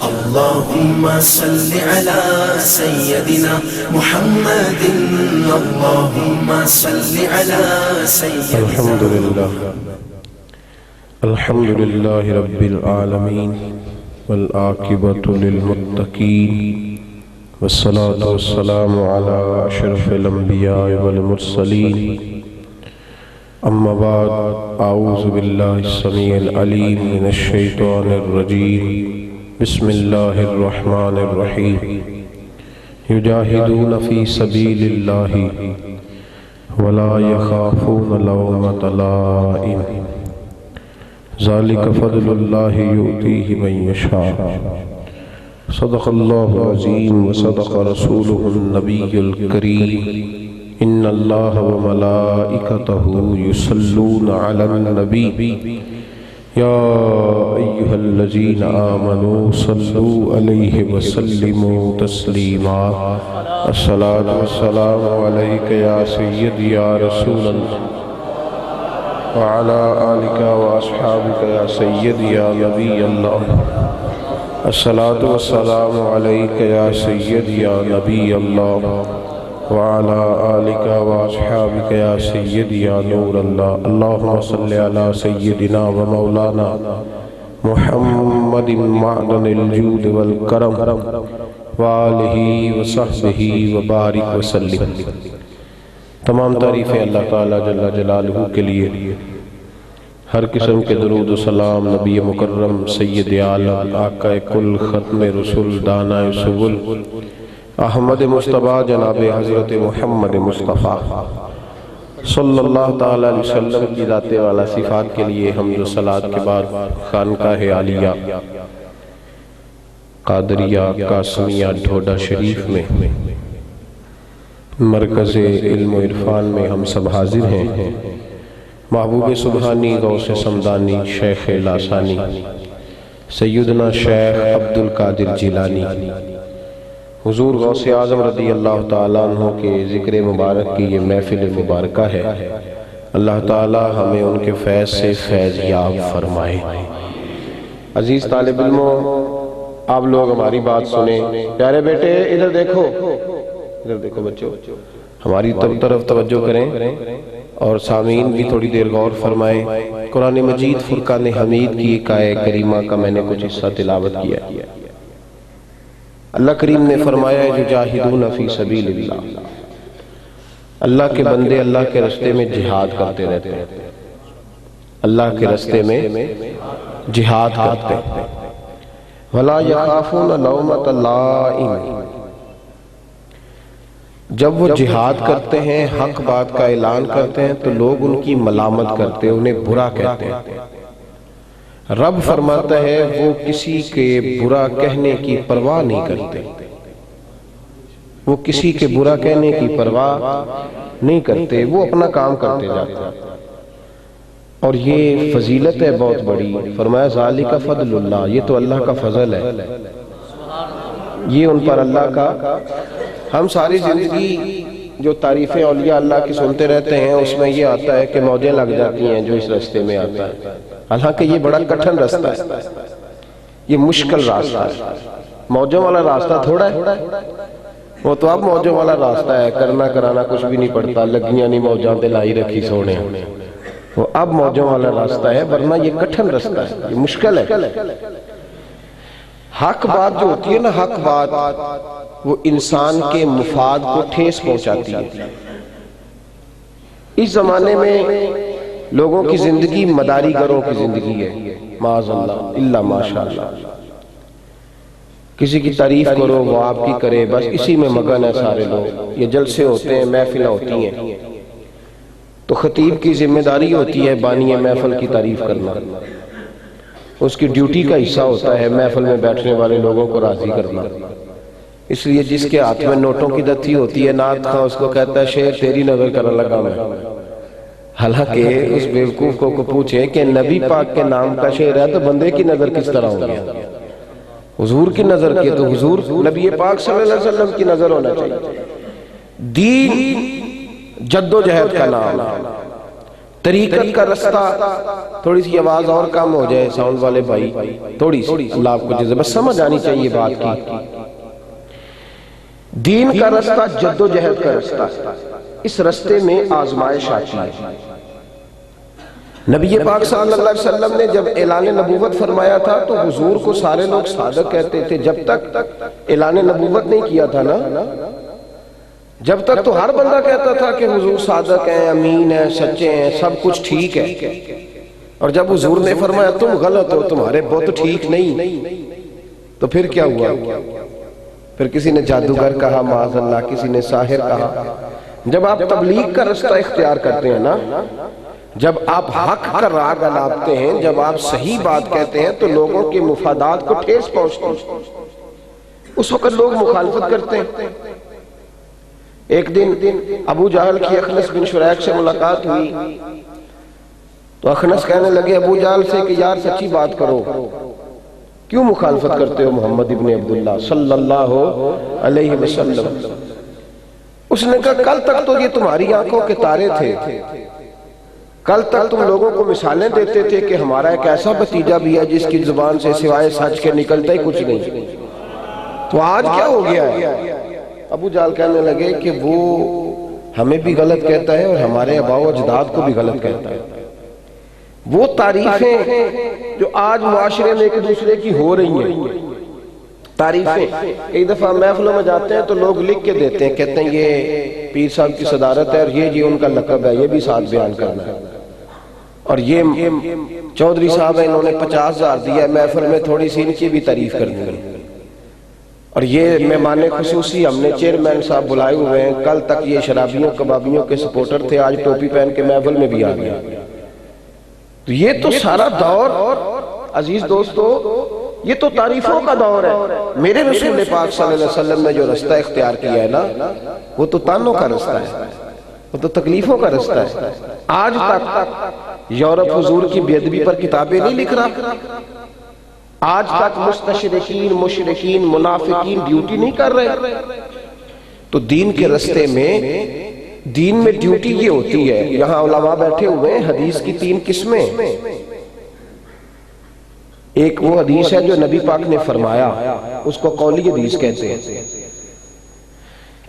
اللهم صل على سيدنا محمد اللهم صل على سيدنا الحمد لله رب العالمين والعاقبة للمتقين والصلاة والسلام على أشرف الأنبياء والمرسلين أما بعد أعوذ بالله السميع العليم من الشيطان الرجيم بسم الله الرحمن الرحيم يجاهدون في سبيل الله ولا يخافون لومة لائم ذلك فضل الله يؤتيه من يشاء صدق الله العظيم وصدق رسوله النبي الكريم إن الله وملائكته يصلون على النبي يا أيها الذين آمنوا صلوا عليه وسلموا تسليما الصلاة والسلام عليك يا سيدي يا رسول الله وعلى آلك وأصحابك يا سيدي يا نبي الله الصلاة والسلام عليك يا سيدي يا نبي الله وعلى آلك وأصحابك يا سيدي يا نور الله اللهم صل على سيدنا ومولانا محمد معدن الجود والكرم وآلہ وصحبہ وبارک وسلم۔ تمام تعریفیں اللہ تعالیٰ جل جلالہ کے لیے، ہر قسم کے درود و سلام نبی مکرم سید عالم آقا کل ختم رسول دانہ سبل احمد مصطفیٰ جناب حضرت محمد مصطفیٰ صلی اللہ تعالیٰ علیہ وسلم کی ذات والا صفات کے لیے حمد و صلاۃ کے بعد خانقاہ عالیہ قادریہ قاسمیہ ڈھوڈا شریف میں مرکز علم و عرفان میں ہم سب حاضر ہیں۔ محبوب سبحانی غوث سمدانی شیخ لاسانی سیدنا شیخ عبدالقادر جیلانی حضور غوث اعظم رضی اللہ تعالیٰ عنہ کے ذکر مبارک کی یہ محفل مبارکہ ہے۔ اللہ تعالیٰ ہمیں ان کے فیض سے فیض یاب فرمائے۔ عزیز طالب علموں، آپ لوگ ہماری بات سنیں۔ پیارے بیٹے ادھر دیکھو بچوں، ہماری طرف توجہ کریں اور سامعین بھی تھوڑی دیر غور فرمائیں۔ قرآن مجید فرقان حمید کی ایک آیت کریمہ کا میں نے کچھ حصہ تلاوت کیا۔ اللہ کریم نے فرمایا یجاہدون فی سبیل اللہ، اللہ کے بندے اللہ کے راستے میں جہاد کرتے رہتے ہیں، اللہ کے راستے میں جہاد کرتے ہیں۔ ولا یخافون لومۃ لائم، جب وہ جہاد کرتے ہیں، حق بات کا اعلان کرتے ہیں تو لوگ ان کی ملامت کرتے ہیں، انہیں برا کہتے ہیں۔ رب فرماتا ہے وہ کسی کے برا کہنے کی پرواہ نہیں کرتے، وہ کسی کے برا کہنے کی پرواہ نہیں کرتے، وہ اپنا کام کرتے جاتے ہیں۔ اور یہ فضیلت ہے بہت بڑی۔ فرمایا ذالک فضل اللہ، یہ تو اللہ کا فضل ہے، یہ ان پر اللہ کا۔ ہم ساری زندگی جو تعریفیں اولیاء اللہ کی سنتے رہتے ہیں، اس میں یہ آتا ہے کہ موجیں لگ جاتی ہیں جو اس راستے میں آتا ہے، حالانکہ یہ بڑا کٹھن راستہ ہے، یہ مشکل راستہ ہے۔ موجوں والا راستہ تھوڑا ہے، وہ تو اب موجوں والا راستہ ہے، کرنا کرانا کچھ بھی نہیں پڑتا، لگیاں نہیں موجاں تے لائی رکھی سونے، وہ اب موجوں والا راستہ ہے، ورنہ یہ کٹھن راستہ ہے، یہ مشکل ہے۔ حق بات جو ہوتی ہے نا، حق بات وہ انسان کے مفاد کو ٹھیس پہنچاتی ہے۔ اس زمانے میں لوگوں کی زندگی مداری گروں کی زندگی ہے، معاذ اللہ الا ماشاءاللہ۔ کسی کی تعریف کرو وہ آپ کی کرے، بس اسی میں مگن ہے سارے لوگ۔ یہ جلسے ہوتے ہیں، محفلیں ہوتی ہیں، تو خطیب کی ذمہ داری ہوتی ہے بانی محفل کی تعریف کرنا، اس کی ڈیوٹی کا حصہ ہوتا ہے محفل میں بیٹھنے والے لوگوں کو راضی کرنا۔ اس لیے جس کے ہاتھ میں نوٹوں کی دتھی ہوتی ہے، نعت خواں اس کو کہتا ہے شیخ تیری نظر کرنے لگا میں۔ حالانکہ اس بیوقوف کو پوچھیں کہ نبی پاک کے نام کا شعر ہے تو بندے کی نظر کس طرح ہو گیا؟ حضور کی نظر کی تو حضور نبی پاک صلی اللہ علیہ وسلم کی نظر ہونا چاہیے۔ دین جد و جہد کا نام، طریقت کا رستہ، تھوڑی سی آواز اور کم ہو جائے ساؤنڈ والے بھائی، تھوڑی سی اللہ آپ کو جزا، بس سمجھ آنی چاہیے بات کی۔ دین کا رستہ جد و جہد کا رستہ، اس رستے میں آزمائش آتی ہے۔ نبی پاک صلی اللہ علیہ وسلم نے جب اعلان نبوت فرمایا تھا تو حضور کو سارے لوگ صادق کہتے تھے، جب تک اعلان نبوت نہیں کیا تھا نا، جب تک تو ہر بندہ کہتا تھا کہ حضور صادق ہیں، امین ہیں، سچے ہیں، سب کچھ ٹھیک ہے۔ اور جب حضور نے فرمایا تم غلط ہو، تمہارے بت ٹھیک نہیں، تو پھر کیا ہوا؟ پھر کسی نے جادوگر کہا معاذ اللہ، کسی نے ساحر کہا۔ جب آپ تبلیغ کا رستہ اختیار کرتے ہیں نا، جب آپ حق کا راگ الاپتے ہیں، جب آپ صحیح بات کہتے ہیں تو لوگوں کے مفادات کو ٹھیس پہنچتی ہے، اس وقت لوگ مخالفت کرتے ہیں۔ ایک دن ابو جہل کی اخنس بن شریک سے ملاقات ہوئی تو اخنس کہنے لگے ابو جہل سے کہ یار سچی بات کرو، کیوں مخالفت کرتے ہو محمد ابن عبداللہ صلی اللہ علیہ وسلم؟ اس نے کہا کل تک تو یہ تمہاری آنکھوں کے تارے تھے، کل تک تم لوگوں کو مثالیں دیتے تھے کہ ہمارا ایک ایسا بھتیجا بھی ہے جس کی زبان سے سوائے سچ کے نکلتا ہی کچھ نہیں، تو آج کیا ہو گیا ہے؟ ابو جہل کہنے لگے کہ وہ ہمیں بھی غلط کہتا ہے اور ہمارے آباء و اجداد کو بھی غلط کہتا ہے۔ وہ تعریفیں جو آج معاشرے میں ایک دوسرے کی ہو رہی ہیں، تعریفیں، ایک دفعہ محفلوں میں جاتے ہیں تو لوگ لکھ کے دیتے ہیں، کہتے ہیں یہ پیر صاحب کی صدارت ہے اور یہ ان کا لقب ہے، یہ بھی ساتھ بیان کرنا ہے، اور یہ چودھری صاحب ہیں، انہوں نے 50,000 دیا ہے، محفل میں تھوڑی سی ان کی بھی تعریف کرنی ہے، اور یہ مہمان خصوصی ہم نے چیئرمین صاحب بلائے ہوئے ہیں، کل تک یہ شرابیوں کبابیوں کے سپورٹر تھے، آج ٹوپی پہن کے محفل میں بھی آ گیا۔ تو یہ تو سارا دور عزیز دوستو، یہ تو تعریفوں کا دور ہے۔ میرے رسول پاک صلی اللہ علیہ وسلم نے جو رستہ اختیار کیا ہے نا، وہ تو تانوں کا رستہ ہے، وہ تو تکلیفوں کا رستہ ہے۔ آج تک یورپ حضور کی بے ادبی پر کتابیں نہیں لکھ رہا، آج تک مستشرقین، مشرکین، منافقین ڈیوٹی نہیں کر رہے۔ تو دین کے رستے میں، دین میں ڈیوٹی یہ ہوتی ہے، یہاں علماء بیٹھے ہوئے ہیں، حدیث کی 3 قسمیں، ایک وہ حدیث ہے جو نبی پاک نے فرمایا، اس کو قولی حدیث کہتے ہیں،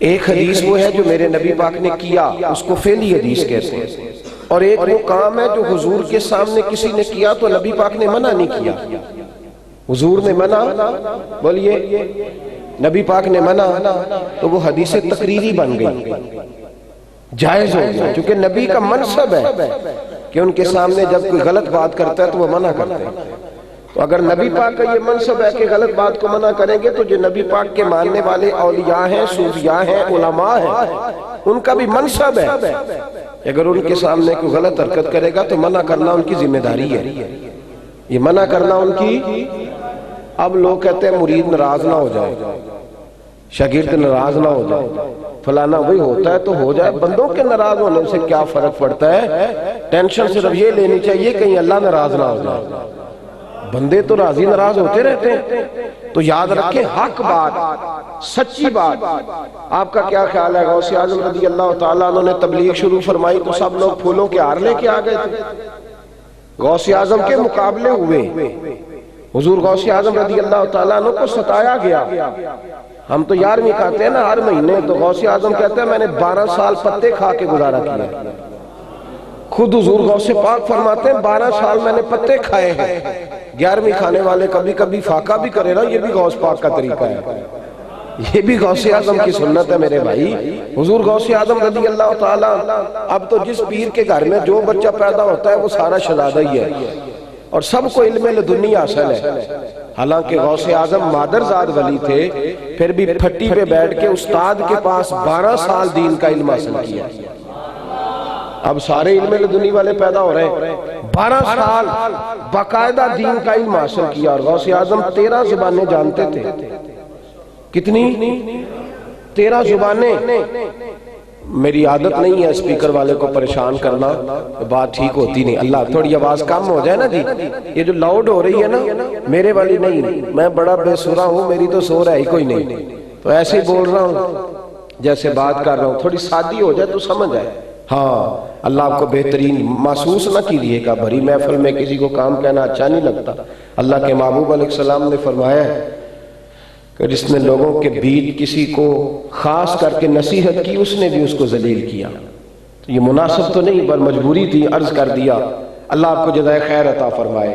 ایک حدیث وہ ہے جو میرے نبی پاک نے کیا، اس کو فعلی حدیث کہتے ہیں، اور ایک وہ کام ہے جو حضور کے سامنے کسی نے کیا تو نبی پاک نے منع نہیں کیا، حضور نے منع، بولیے نبی پاک نے منع، تو وہ حدیث تقریری بن گئی، جائز ہو گیا، کیونکہ نبی کا منصب ہے کہ ان کے سامنے جب کوئی غلط بات کرتا ہے تو وہ منع کرتے ہیں۔ تو اگر نبی پاک کا یہ منصب ہے کہ غلط بات کو منع کریں گے، تو جو نبی پاک کے ماننے والے اولیاء ہیں، صوفیاء ہیں، علماء ہیں، ان کا بھی منصب ہے، اگر ان کے سامنے کوئی غلط حرکت کرے گا تو منع کرنا ان کی ذمہ داری ہے، یہ منع کرنا ان کی۔ اب لوگ کہتے ہیں مرید ناراض نہ ہو جائے، شاگرد ناراض نہ ہو جائے، فلانا وہی ہوتا ہے تو ہو جائے، بندوں کے ناراض ہونے سے کیا فرق پڑتا ہے؟ ٹینشن صرف یہ لینی چاہیے کہیں اللہ ناراض نہ ہو جائے، بندے تو راضی ناراض ہوتے رہتے ہیں۔ تو یاد رکھیں حق بات، سچی بات۔ آپ کا کیا خیال ہے؟ غوث اعظم رضی اللہ تعالیٰ عنہ نے تبلیغ شروع فرمائی تو سب لوگ پھولوں کے ہار لے کے آ گئے تھے، غوث اعظم کے مقابلے ہوئے، حضور غوث اعظم رضی اللہ تعالیٰ عنہ کو ستایا گیا۔ ہم تو 11ویں کھاتے ہیں نا ہر مہینے، تو غوث اعظم کہتے ہیں میں نے 12 سال پتے کھا کے گزارا کیا، خود حضور غوث پاک فرماتے ہیں 12 سال میں نے پتے کھائے ہیں۔ 11ویں کھانے والے کبھی کبھی فاقہ بھی کرے نا، یہ بھی غوث پاک کا طریقہ ہے، یہ بھی غوث اعظم کی سنت ہے میرے بھائی۔ حضور غوث اعظم رضی اللہ تعالیٰ، اب تو جس پیر کے گھر میں جو بچہ پیدا ہوتا ہے وہ سارا شہزادہ ہی ہے، اور سب کو علم لدنی حاصل ہے، حالانکہ غوث اعظم مادرزاد ولی تھے، پھر بھی پھٹی پہ بیٹھ کے استاد کے پاس 12 سال دین کا علم حاصل کیا۔ اب سارے علم لدنی والے پیدا ہو رہے ہیں، 12 سال باقاعدہ دین کا علم حاصل کیا، اور غوث اعظم 13 زبانیں جانتے تھے۔ کتنی؟ 13 زبانیں۔ میری عادت نہیں ہے اسپیکر والے کو پریشان کرنا، بات ٹھیک ہوتی نہیں، اللہ تھوڑی آواز کم ہو جائے نا جی، یہ جو لاؤڈ ہو رہی ہے نا میرے والی نہیں، میں بڑا بے سورا ہوں، میری تو سور ہے ہی کوئی نہیں، تو ایسے ہی بول رہا ہوں جیسے بات کر رہا ہوں، تھوڑی سادی ہو جائے تو سمجھ آئے، ہاں اللہ آپ کو بہترین محسوس نہ کیجیے گا، بھری محفل میں کسی کو کام کہنا اچھا نہیں لگتا۔ اللہ کے محبوب علیہ السلام نے فرمایا ہے کہ جس نے لوگوں کے بیچ کسی کو خاص کر کے نصیحت کی اس نے بھی اس کو ذلیل کیا۔ یہ مناسب تو نہیں پر مجبوری تھی، عرض کر دیا، اللہ آپ کو جزائے خیر عطا فرمائے۔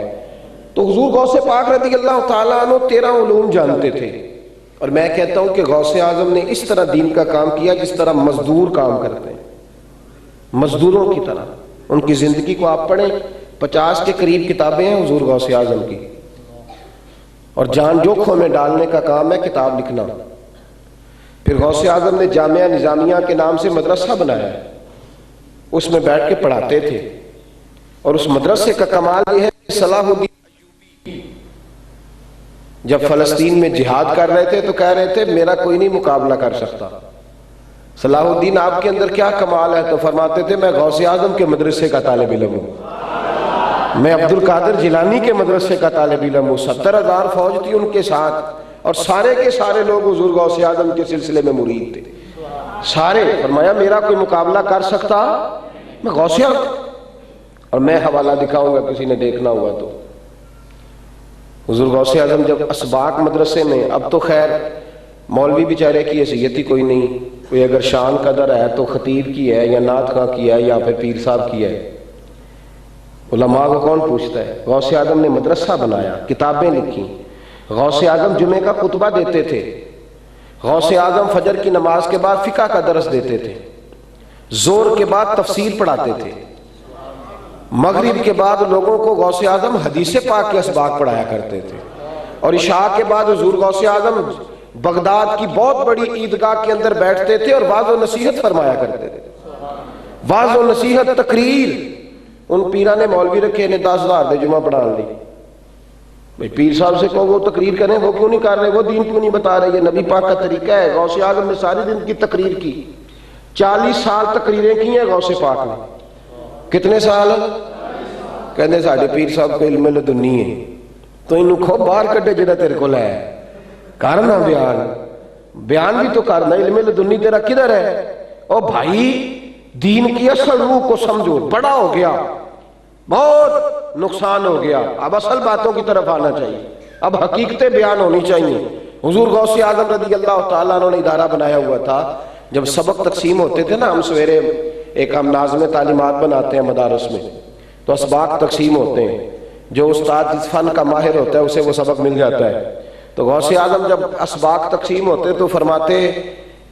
تو حضور غوث پاک رضی اللہ تعالیٰ عنہ 13 علوم جانتے تھے، اور میں کہتا ہوں کہ غوث اعظم نے اس طرح دین کا کام کیا جس طرح مزدور کام کرتے ہیں، مزدوروں کی طرح۔ ان کی زندگی کو آپ پڑھیں، 50 کے قریب کتابیں ہیں حضور غوث اعظم کی، اور جان جوکھوں میں ڈالنے کا کام ہے کتاب لکھنا۔ پھر غوث اعظم نے جامعہ نظامیہ کے نام سے مدرسہ بنایا ہے، اس میں بیٹھ کے پڑھاتے تھے، اور اس مدرسے کا کمال یہ ہے کہ صلاح الدین جب فلسطین میں جہاد کر رہے تھے تو کہہ رہے تھے میرا کوئی نہیں مقابلہ کر سکتا۔ صلاح الدین آپ کے اندر کیا کمال ہے؟ تو فرماتے تھے میں غوث اعظم کے مدرسے کا طالب علم ہوں، میں عبد القادر جیلانی کے مدرسے کا طالب علم ہوں۔ 70,000 فوج تھی ان کے ساتھ، اور سارے کے سارے لوگ حضور غوث اعظم کے سلسلے میں مرید تھے، سارے۔ فرمایا میرا کوئی مقابلہ کر سکتا؟ میں غوث اعظم۔ اور میں حوالہ دکھاؤں گا کسی نے دیکھنا ہوا تو۔ حضور غوث اعظم جب اسباق مدرسے میں، اب تو خیر مولوی بیچارے کی حیثیت ہی کوئی نہیں، کوئی اگر شان قدر ہے تو خطیب کی ہے یا نعت خواں کی ہے یا پھر پیر صاحب کی ہے، علماء کو کون پوچھتا ہے؟ غوث اعظم نے مدرسہ بنایا، کتابیں لکھی۔ غوث اعظم جمعے کا خطبہ دیتے تھے، غوث اعظم فجر کی نماز کے بعد فقہ کا درس دیتے تھے، زور کے بعد تفسیر پڑھاتے تھے، مغرب کے بعد لوگوں کو غوث اعظم حدیث پاک کے اسباق پڑھایا کرتے تھے، اور عشاء کے بعد حضور غوث اعظم بغداد کی بہت بڑی عیدگاہ کے اندر بیٹھتے تھے اور واعظ و نصیحت فرمایا کرتے تھے، واعظ و نصیحت، تقریر۔ ان پیران نے مولوی رکھے نے 10,000 دے جمعہ پڑھا لی، بھئی پیر صاحب سے کہو وہ تقریر کریں، وہ کیوں نہیں کر رہے، وہ دین کیوں نہیں بتا رہے؟ یہ نبی پاک کا طریقہ ہے۔ غوث اعظم نے ساری دن کی تقریر کی، 40 سال تقریریں کی ہیں غوث پاک نے۔ کتنے سال؟ کہنے ساڑھے پیر صاحب کو علم لدنی ہے، تو انہوں کھو باہر کٹے جنہ تیرے کو لائے کرنا بیان بھی تو کرنا، علم لدنی تیرا کدھر ہے؟ او بھائی دین کی اصل روح کو سمجھو، بڑا ہو گیا، بہت نقصان ہو گیا، اب اصل باتوں کی طرف آنا چاہیے، اب حقیقتیں بیان ہونی چاہیے۔ حضور غوث اعظم رضی اللہ تعالیٰ عنہ نے ادارہ بنایا ہوا تھا، جب سبق تقسیم ہوتے تھے نا، ہم سویرے ایک ہم ناظم تعلیمات بناتے ہیں مدارس میں، تو اسباق تقسیم ہوتے ہیں، جو استاد اس فن کا ماہر ہوتا ہے اسے وہ سبق مل جاتا ہے۔ تو غوث اعظم جب اسباق تقسیم ہوتے تو فرماتے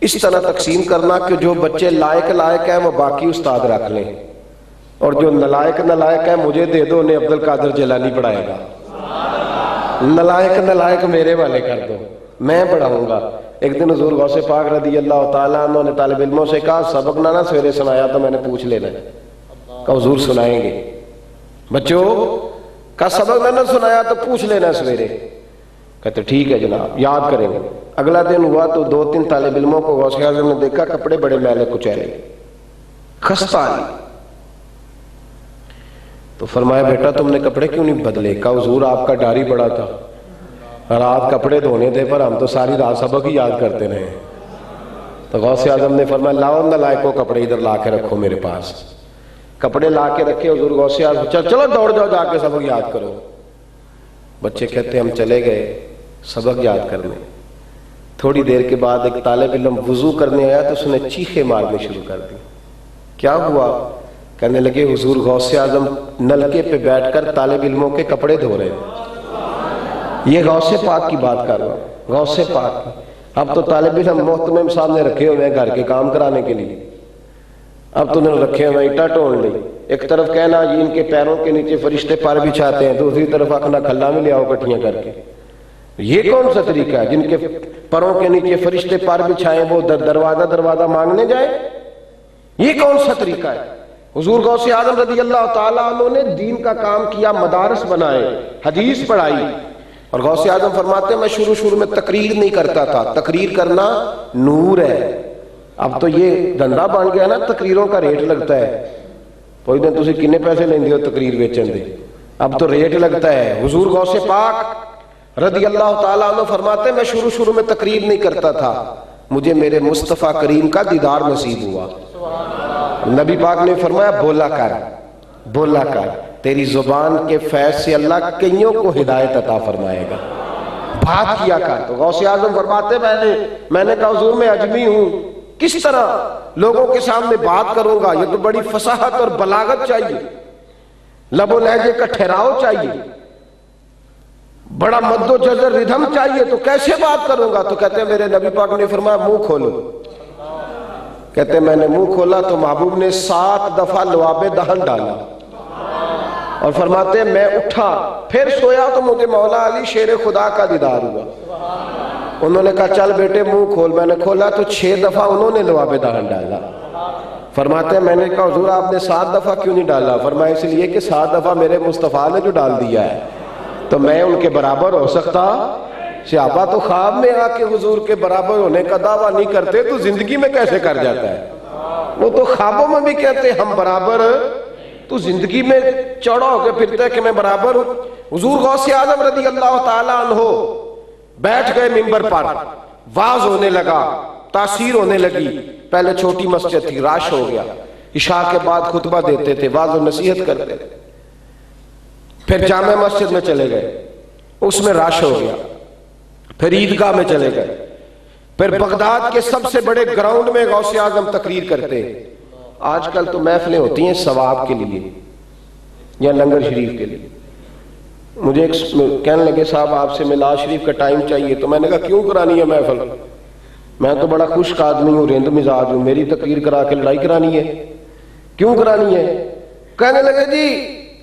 اس طرح تقسیم کرنا کہ جو بچے لائق ہیں وہ باقی استاد رکھ لیں، اور جو نلائق ہیں مجھے دے دو، انہیں عبد القادر جیلانی پڑھائے گا، نلائق میرے والے کر دو، میں پڑھاؤں گا۔ ایک دن حضور غوث پاک رضی اللہ تعالیٰ عنہ نے طالب علموں سے کہا سبق نہ سویرے سنایا تو میں نے پوچھ لینا ہے، کہا حضور سنائیں گے بچوں، کہا سبق نہ سنایا تو پوچھ لینا سویرے، کہتے ٹھیک ہے جناب یاد کریں گے۔ اگلا دن ہوا تو 2-3 طالب علموں کو غوث اعظم نے دیکھا کپڑے بڑے میلے کچیلے، خستہ علی، تو فرمایا بیٹا تم نے کپڑے کیوں نہیں بدلے؟ کہا حضور آپ کا ڈاری بڑا تھا، رات کپڑے دھونے تھے پر ہم تو ساری رات سبق ہی یاد کرتے رہے۔ تو غوث اعظم نے فرمایا لاؤ نلائقوں کپڑے ادھر لا کے رکھو میرے پاس، کپڑے لا کے رکھے۔ حضور غوث اعظم چلو دوڑ جاؤ جا کے سبق یاد کرو۔ بچے کہتے ہم چلے گئے سبق یاد کرنے۔ تھوڑی دیر کے بعد ایک طالب علم وضو کرنے آیا تو اس نے چیخیں مارنے شروع کر دی۔ کیا ہوا؟ کہنے لگے حضور غوث اعظم نلکے پہ بیٹھ کر طالب علموں کے کپڑے دھو رہے ہیں۔ یہ غوث پاک کی بات کر رہا ہوں، غوث پاک کی۔ اب تو طالب علم محتمم سامنے رکھے ہوئے ہیں گھر کے کام کرانے کے لیے، اب تو انہوں نے رکھے ہوئے اٹا ٹون لی، ایک طرف کہنا جی ان کے پیروں کے نیچے فرشتے پر بچھاتے ہیں، دوسری طرف اکھنا کھلا میں لے آؤ کٹھیاں کر کے۔ یہ کون سا طریقہ ہے؟ جن کے پروں کے نیچے فرشتے پر بچھائیں وہ دروازہ مانگنے جائے؟ یہ کون سا طریقہ ہے؟ حضور غوث اعظم رضی اللہ تعالیٰ عنہ نے دین کا کام کیا، مدارس بنائے، حدیث پڑھائی۔ اور غوث اعظم فرماتے ہیں میں شروع میں تقریر نہیں کرتا تھا، تقریر کرنا نور ہے۔ اب تو یہ دھندا بن گیا نا، تقریروں کا ریٹ لگتا ہے، کوئی دن تسی کنے پیسے لیندے ہو تقریر بیچن دے، اب تو ریٹ لگتا ہے۔ حضور غوث پاک رضی اللہ تعالیٰ عنہ فرماتے ہیں میں شروع میں تقریر نہیں کرتا تھا، مجھے میرے مصطفیٰ کریم کا دیدار نصیب ہوا۔ نبی پاک نے فرمایا بولا کر، بولا کر، تیری زبان کے فیض سے اللہ کئیوں کو ہدایت عطا فرمائے گا، بات کیا کر۔ تو غوث اعظم فرماتے میں نے کہا حضور میں اجمی ہوں، کس طرح لوگوں کے سامنے بات کروں گا؟ یہ تو بڑی فصاحت اور بلاغت چاہیے، لب و لہجے کا ٹھہراؤ چاہیے، بڑا مد و جزر ردھم چاہیے، تو کیسے بات کروں گا؟ تو کہتے ہیں میرے نبی پاک نے فرمایا منہ کھولو۔ کہتے ہیں میں نے منہ کھولا تو محبوب نے 7 دفعہ لعاب دہن ڈالا، اور فرماتے ہیں میں اٹھا پھر سویا تو مجھے مولا علی شیر خدا کا دیدار ہوا۔ انہوں نے کہا چل بیٹے منہ کھول، میں نے کھولا تو 6 دفعہ انہوں نے لعاب دہن ڈالا۔ فرماتے ہیں میں نے کہا حضور آپ نے 7 دفعہ کیوں نہیں ڈالا؟ فرمایا اس لیے کہ 7 دفعہ میرے مصطفیٰ نے جو ڈال دیا ہے تو میں ان کے برابر ہو سکتا؟ صحابہ تو خواب میں آ کے حضور کے برابر ہونے کا دعویٰ نہیں کرتے تو زندگی میں کیسے کر جاتا ہے؟ وہ تو خوابوں میں بھی کہتے ہم برابر، تو زندگی میں چوڑا ہو کے پھرتا ہے کہ میں برابر ہوں۔ حضور غوث اعظم رضی اللہ تعالیٰ عنہ بیٹھ گئے منبر پر، واز ہونے لگا، تاثیر ہونے لگی۔ پہلے چھوٹی مسجد تھی، راش ہو گیا، عشاء کے بعد خطبہ دیتے تھے، واز و نصیحت کرتے تھے۔ پھر جامع مسجد میں چلے گئے، اس میں راش ہو گیا، پھر عیدگاہ میں چلے گئے، پھر بغداد کے سب سے بڑے گراؤنڈ میں غوث اعظم تقریر کرتے۔ آج کل تو محفلیں ہوتی ہیں ثواب کے لیے یا لنگر شریف کے لیے۔ مجھے ایک کہنے لگے صاحب آپ سے میلاد شریف کا ٹائم چاہیے، تو میں نے کہا کیوں کرانی ہے محفل؟ میں تو بڑا خشک آدمی ہوں، رند مزاج ہوں، میری تقریر کرا کے لڑائی کرانی ہے؟ کیوں کرانی ہے؟ کہنے لگے جی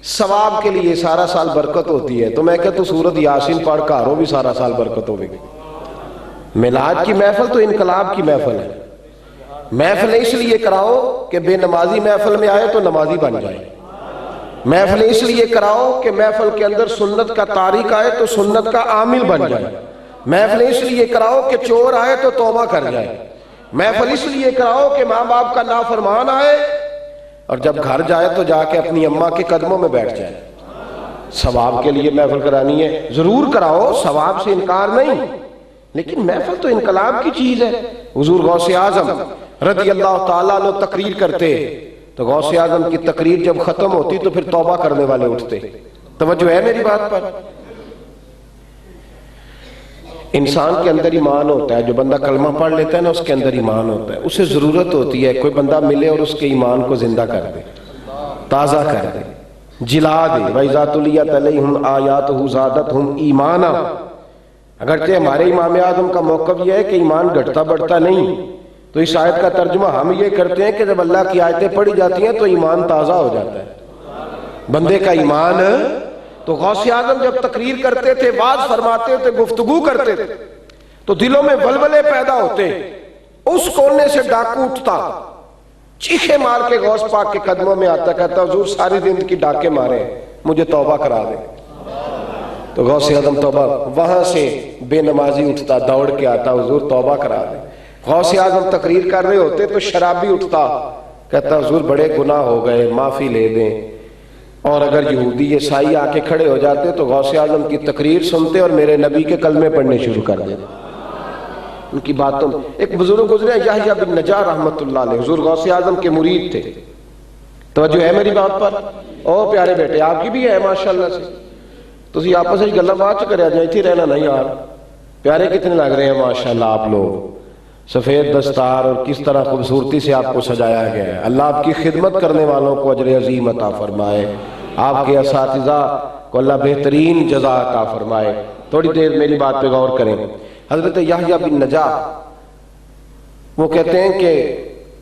ثواب کے لیے، سارا سال برکت ہوتی ہے۔ تو میں کہتا تو سورت یاسین پڑھ کاروں بھی سارا سال برکت ہوگی۔ میلاد کی محفل تو انقلاب کی محفل ہے۔ محفل اس لیے کراؤ کہ بے نمازی محفل میں آئے تو نمازی بن جائے، محفل اس لیے کراؤ کہ محفل کے اندر سنت کا تارک آئے تو سنت کا عامل بن جائے، محفل اس لیے کراؤ کہ چور آئے تو توبہ کر جائے، محفل اس لیے کراؤ کہ ماں باپ کا نافرمان آئے اور جب گھر جائے تو جا کے اپنی اماں کے قدموں میں بیٹھ جائے۔ ثواب کے لیے محفل کرانی ہے، ضرور کراؤ، ثواب سے انکار نہیں، لیکن محفل تو انقلاب کی چیز ہے۔ حضور غوث اعظم رضی اللہ تعالیٰ عنہ تقریر کرتے تو غوث اعظم کی تقریر جب ختم ہوتی تو پھر توبہ کرنے والے اٹھتے۔ توجہ ہے میری بات پر؟ انسان کے اندر ایمان ہوتا ہے، جو بندہ کلمہ پڑھ لیتا ہے نا اس کے اندر ایمان ہوتا ہے، اسے ضرورت ہوتی ہے کوئی بندہ ملے اور اس کے ایمان کو زندہ کر دے، تازہ کر دے، جلا دے۔ وَإِذَا تُلِيَتْ عَلَيْهِمْ آيَاتُهُ زَادَتْهُمْ ایمانا۔ اگرچہ ہمارے امام اعظم کا موقف یہ ہے کہ ایمان گھٹتا بڑھتا نہیں، تو اس آیت کا ترجمہ ہم یہ کرتے ہیں کہ جب اللہ کی آیتیں پڑھی جاتی ہیں تو ایمان تازہ ہو جاتا ہے بندے کا ایمان۔ تو غوث اعظم جب تقریر کرتے تھے، واز فرماتے تھے، گفتگو کرتے تھے تو دلوں میں ولولے پیدا ہوتے۔ اس کونے سے ڈاکو اٹھتا، چیخے مار کے غوث پاک کے قدموں میں آتا، کہتا حضور ساری زندگی ڈاکے مارے، مجھے توبہ کرا دے۔ تو غوث اعظم توبہ، وہاں سے بے نمازی اٹھتا، دوڑ کے آتا، حضور توبہ کرا دے۔ غوث اعظم تقریر کر رہے ہوتے تو شرابی اٹھتا، کہتا حضور بڑے گناہ ہو گئے، معافی لے دیں۔ اور اگر یہودی عیسائی آ کے کھڑے ہو جاتے تو غوث اعظم کی تقریر سنتے اور میرے نبی کے کلمے پڑھنے شروع کر دیتے۔ ان کی باتوں، ایک بزرگ گزرے یحییٰ بن نجار رحمۃ اللہ علیہ، حضور غوث اعظم کے مرید تھے۔ توجہ ہے میری بات پر؟ او پیارے بیٹے آپ کی بھی ہے ماشاءاللہ سے، تسی آپس میں گلاں بات کریا جائے، تھی رہنا نہیں یار، پیارے کتنے لگ رہے ہیں ماشاءاللہ آپ لوگ، سفید دستار اور کس طرح خوبصورتی سے آپ کو سجایا گیا ہے۔ اللہ آپ کی خدمت کرنے والوں کو اجر عظیم عطا فرمائے، آپ کے اساتذہ کو اللہ بہترین جزا عطا فرمائے۔ تھوڑی دیر میری بات پہ غور کریں۔ حضرت یحییٰ بن نجار وہ کہتے ہیں کہ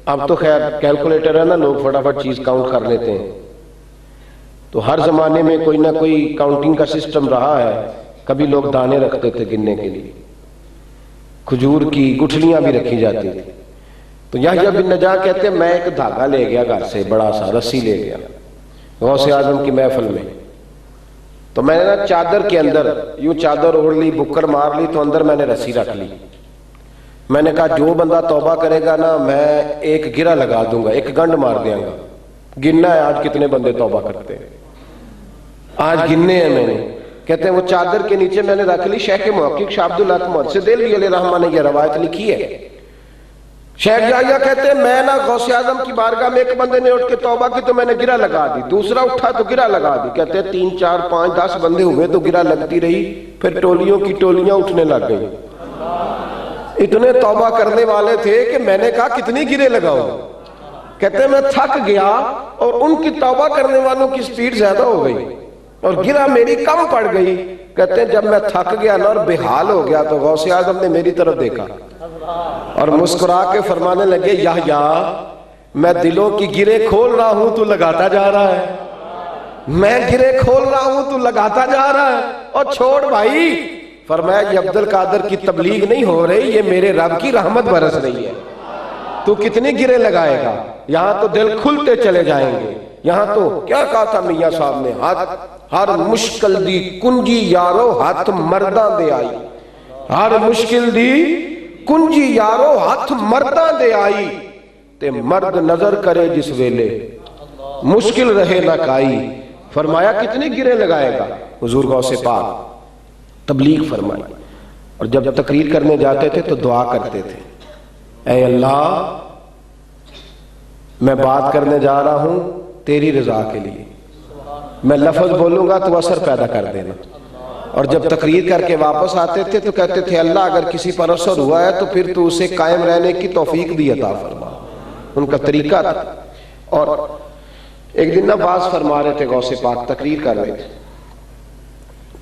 اب تو خیر کیلکولیٹر ہے نا، لوگ فٹافٹ چیز کاؤنٹ کر لیتے ہیں، تو ہر زمانے میں کوئی نہ کوئی کاؤنٹنگ کا سسٹم رہا ہے۔ کبھی لوگ دانے رکھتے تھے گننے کے لیے، کھجور کی گٹھلیاں بھی رکھی جاتی تھی۔ تو یحییٰ بن نجار کہتے ہیں میں ایک دھاگا لے گیا گھر سے، بڑا سا رسی لے گیا غوث اعظم کی محفل میں، تو میں نے نا چادر کے اندر یوں چادر اوڑھ لی، بکر مار لی، تو اندر میں نے رسی رکھ لی۔ میں نے کہا جو بندہ توبہ کرے گا نا میں ایک گرہ لگا دوں گا، ایک گنڈ مار دیا گا۔ گننا ہے آج کتنے بندے توبہ کرتے ہیں، آج گننے ہیں میں نے۔ کہتے ہیں وہ چادر کے نیچے میں نے رکھ لی۔ شیخ محقق شاہ عبد الحق محدث دہلوی علیہ رحمہ نے یہ روایت لکھی ہے۔ شیخ جائیہ کہتے ہیں میں نا غوث اعظم کی بارگاہ میں ایک بندے نے اٹھ کے توبہ کی تو میں نے گرہ لگا دی، دوسرا اٹھا تو گرہ لگا دی، کہتے ہیں 3 4 5 10 بندے ہوئے تو گرہ لگتی رہی، پھر ٹولیوں کی ٹولیاں اٹھنے لگ گئی۔ اتنے توبہ کرنے والے تھے کہ میں نے کہا کتنی گرے لگاؤ، کہتے ہیں میں تھک گیا اور ان کی توبہ کرنے والوں کی سپیڈ زیادہ ہو گئی اور گرہ میری کم پڑ گئی۔ کہتے ہیں جب میں تھک گیا نا اور بحال ہو گیا تو غوث اعظم نے میری طرف دیکھا اور مسکرا کے فرمانے لگے یا میں دلوں کی گرے کھول رہا ہوں تو لگاتا جا رہا ہے، میں گرے کھول رہا ہوں تو لگاتا جا رہا ہے، اور چھوڑ بھائی۔ فرمایا یہ عبد القادر کی تبلیغ نہیں ہو رہی، یہ میرے رب کی رحمت برس رہی ہے، تو کتنی گرے لگائے گا؟ یہاں تو دل کھلتے چلے جائیں گے۔ یہاں تو کیا کہا تھا میاں صاحب نے، ہر مشکل دی کنجی یارو ہاتھ مرداں دے آئی، ہر مشکل دی کنجی یارو ہاتھ مرداں دے آئی، تے مرد نظر کرے جس ویلے مشکل رہے نہ کائی۔ فرمایا کتنی گرے لگائے گا؟ حضور غوث پاک تبلیغ فرمائی، اور جب تقریر کرنے جاتے تھے تو دعا کرتے تھے، اے اللہ میں بات کرنے جا رہا ہوں تیری رضا کے لیے، میں لفظ بولوں گا تو اثر پیدا کر دینا۔ اور جب تقریر کر کے واپس آتے تھے تو کہتے تھے اللہ اگر کسی پر اثر ہوا ہے تو پھر تو اسے قائم رہنے کی توفیق بھی عطا فرما۔ ان کا طریقہ تھا۔ اور ایک دن نواز فرما رہے تھے غوث پاک، تقریر کر رہے تھے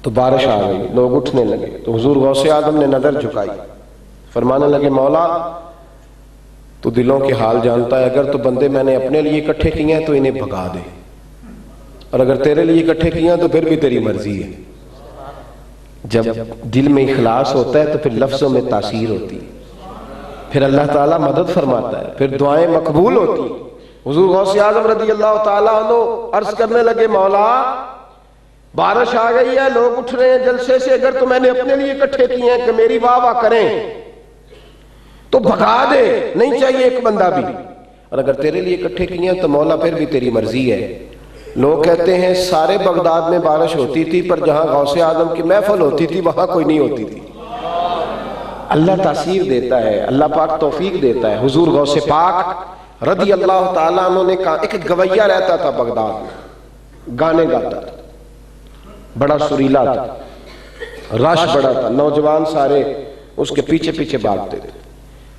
تو بارش آ گئی، لوگ اٹھنے لگے، تو حضور غوث اعظم نے نظر جھکائی، فرمانے لگے مولا تو دلوں کے حال جانتا ہے، اگر تو بندے میں نے اپنے لیے اکٹھے کیے ہیں تو انہیں بھگا دے، اور اگر تیرے لیے اکٹھے کیے ہیں تو پھر بھی تیری مرضی ہے۔ جب دل میں اخلاص ہوتا ہے تو پھر لفظوں میں تاثیر ہوتی ہے، پھر اللہ تعالیٰ مدد فرماتا ہے، پھر دعائیں مقبول ہوتی ہیں۔ حضور غوث اعظم رضی اللہ تعالیٰ عنہ عرض کرنے لگے مولا بارش آ گئی ہے، لوگ اٹھ رہے ہیں جلسے سے، اگر تو میں نے اپنے لیے اکٹھے کیے ہیں کہ میری واہ واہ کریں تو بھگا دے، نہیں چاہیے ایک بندہ بھی، اور اگر تیرے لیے اکٹھے کیے ہیں تو مولا پھر بھی تیری مرضی ہے۔ لوگ کہتے ہیں سارے بغداد میں بارش ہوتی تھی پر جہاں غوث اعظم کی محفل ہوتی تھی وہاں کوئی نہیں ہوتی تھی۔ اللہ تاثیر دیتا ہے، اللہ پاک توفیق دیتا ہے۔ حضور غوث پاک رضی اللہ تعالیٰ عنہ نے کہا، ایک گویہ رہتا تھا بغداد میں، گانے گاتا تھا، بڑا سریلا تھا، رش بڑا تھا، نوجوان سارے اس کے پیچھے پیچھے بھاگتے تھے۔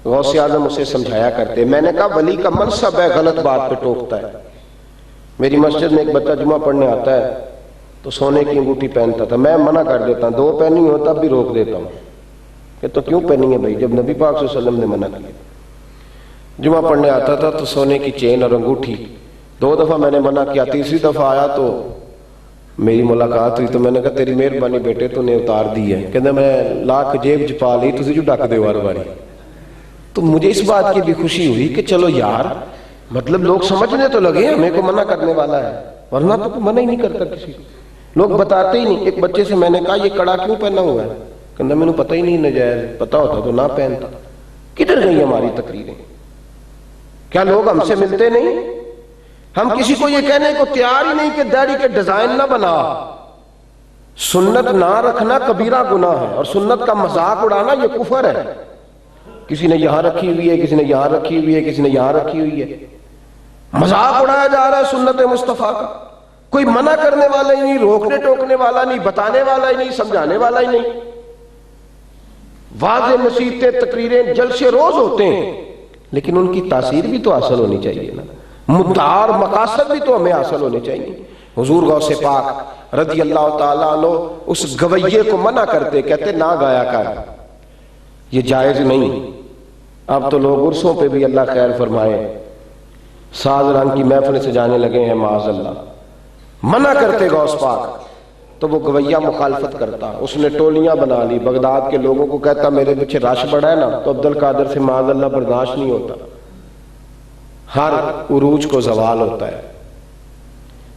غوث اعظم اسے سمجھایا کرتے، میں نے کہا ولی کا منصب ہے غلط بات پہ ٹوکتا ہے۔ میری مسجد میں ایک بچہ جمعہ پڑھنے آتا ہے تو سونے کی انگوٹھی پہنتا تھا، میں منع کر دیتا ہوں، 2 پہنی ہو تب بھی روک دیتا ہوں کہ تو کیوں پہنی ہے بھائی، جب نبی پاک صلی اللہ علیہ وسلم نے منع کیا۔ جمعہ پڑھنے آتا تھا تو سونے کی چین اور انگوٹھی، 2 دفعہ میں نے منع کیا، تیسری دفعہ آیا تو میری ملاقات ہوئی تو میں نے کہا تیری مہربانی بیٹے تو نے اتار دی ہے، کہتے میں لاکھ جیب چپا لی تسی جو ڈک دے وار واری۔ تو مجھے اس بات کی بھی خوشی ہوئی کہ چلو یار، مطلب لوگ سمجھنے تو لگے ہمیں کو منع کرنے والا ہے، ورنہ تو کوئی منع ہی نہیں کرتا کسی کو، لوگ بتاتے ہی نہیں۔ ایک بچے سے میں نے کہا یہ کڑا کیوں پہنا ہوا ہے، کہنا میں نے پتہ ہی نہیں، ناجائز پتہ ہوتا تو نہ پہنتا۔ کدھر گئی ہماری تقریریں؟ کیا لوگ ہم سے ملتے نہیں؟ ہم کسی کو یہ کہنے کو تیار ہی نہیں کہ داڑھی کے ڈیزائن نہ بنا، سنت نہ رکھنا کبیرہ گناہ ہے، اور سنت کا مذاق اڑانا یہ کفر ہے۔ کسی نے یہاں رکھی ہوئی ہے، کسی نے یہاں رکھی ہوئی ہے، کسی نے یہاں رکھی ہوئی ہے، مذاق اڑایا جا رہا ہے سنت مصطفیٰ کا۔ کوئی منع کرنے والا ہی نہیں، روکنے ٹوکنے والا نہیں، بتانے والا ہی نہیں، سمجھانے والا ہی نہیں۔ واضح نصیحتیں، تقریریں، جلسے روز ہوتے ہیں، لیکن ان کی تاثیر بھی تو حاصل ہونی چاہیے نا، مدعا اور مقاصد بھی تو ہمیں حاصل ہونے چاہیے۔ حضور غوث پاک رضی اللہ تعالیٰ عنہ اس گویے کو منع کرتے، کہتے نہ گایا کر، یہ جائز نہیں۔ اب تو لوگ عرصوں پہ بھی اللہ خیر فرمائے ساز رنگ کی محفلیں سجانے لگے ہیں، معاذ اللہ، منع کرتے غوث پاک، تو وہ گویہ مخالفت کرتا، اس نے ٹولیاں بنا لی، بغداد کے لوگوں کو کہتا میرے پیچھے رش بڑا ہے نا، تو عبد القادر سے معاذ اللہ برداشت نہیں ہوتا، ہر عروج کو زوال ہوتا ہے،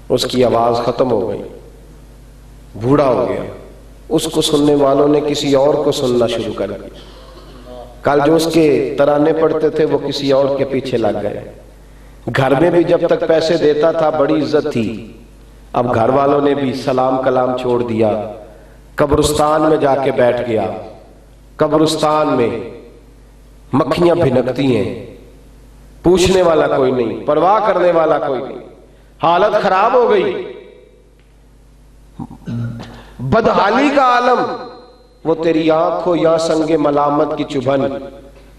اس کی آواز ختم ہو گئی، بوڑھا ہو گیا، اس کو سننے والوں نے کسی اور کو سننا شروع کر دیا، کل جو اس کے ترانے پڑھتے تھے وہ کسی اور کے پیچھے لگ گئے، گھر میں بھی جب تک پیسے دیتا تھا بڑی عزت تھی، اب گھر والوں نے بھی سلام کلام چھوڑ دیا، قبرستان میں جا کے بیٹھ گیا، قبرستان میں مکھیاں بھنکتی ہیں، پوچھنے والا کوئی نہیں، پرواہ کرنے والا کوئی نہیں، حالت خراب ہو گئی، بدحالی کا عالم، وہ تیری آنکھ ہو یا سنگ ملامت کی چبھن،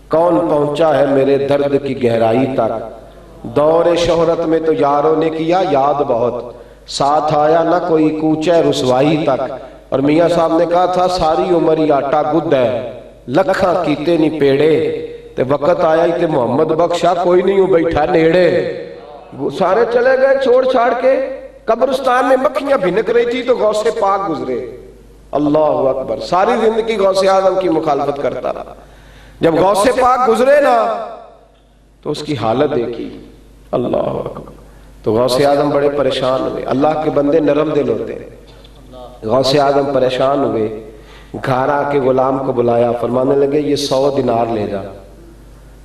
کون پہنچا ہے میرے درد کی گہرائی تک، دور شہرت میں تو یاروں نے کیا یاد بہت، ساتھ آیا نہ کوئی کوچے رسوائی تک، اور میاں صاحب نے کہا تھا ساری عمر ہی آٹا گد ہے، لکھاں کیتے نہیں پیڑے، تے وقت آیا ہی تے محمد بخشا کوئی نہیں ہو بیٹھا نیڑے، سارے چلے گئے چھوڑ چھاڑ کے، قبرستان میں مکھیاں بھنک رہی تھی تو غوث پاک گزرے، اللہ اکبر، ساری زندگی غوث اعظم کی مخالفت کرتا رہا، جب غوث پاک گزرے نا تو اس کی حالت دیکھی، اللہ اکبر، تو غوث اعظم بڑے پریشان ہوئے، اللہ کے بندے نرم دل ہوتے ہیں، غوث اعظم پریشان ہوئے، گھر آ کے غلام کو بلایا، فرمانے لگے یہ 100 دینار لے جا،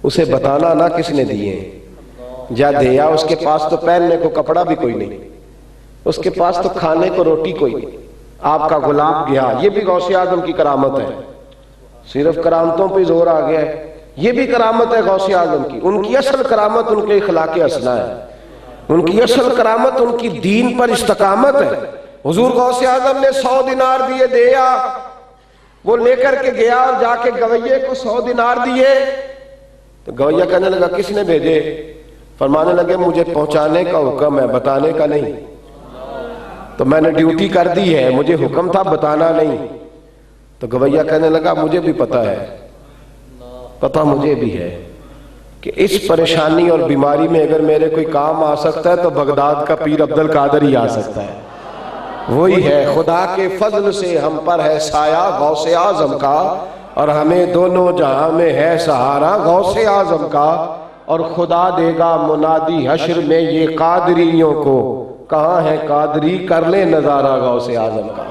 اسے بتانا نہ کس نے دیے، جا دیا، اس کے پاس تو پہننے کو کپڑا بھی کوئی نہیں، اس کے پاس تو کھانے کو روٹی کوئی نہیں، آپ کا غلام گیا، یہ بھی غوث اعظم کی کرامت ہے، صرف کرامتوں پہ زور آ گیا ہے، یہ بھی کرامت ہے غوث اعظم کی، ان کی اصل کرامت ان کے اخلاق حسنہ ہے، ان کی اصل کرامت ان کی دین پر استقامت ہے، حضور غوث اعظم نے 100 دینار دیے، دیا، وہ لے کر کے گیا اور جا کے گویے کو 100 دینار دیے، تو گویہ کہنے لگا کس نے بھیجے؟ فرمانے لگے مجھے پہنچانے کا حکم ہے، بتانے کا نہیں، تو میں نے ڈیوٹی کر دی ہے، مجھے حکم تھا بتانا نہیں، تو گویہ کہنے لگا مجھے بھی پتا ہے، پتا مجھے بھی ہے کہ اس پریشانی اور بیماری میں اگر میرے کوئی کام آ سکتا ہے تو بغداد کا پیر عبد القادر ہی آ سکتا ہے، وہی ہے، خدا کے فضل سے ہم پر ہے سایہ غوث اعظم کا، اور ہمیں دونوں جہاں میں ہے سہارا غوث اعظم کا، اور خدا دے گا منادی حشر میں یہ قادریوں کو، کہاں ہے قادری کر لے نظارہ غوث اعظم کا۔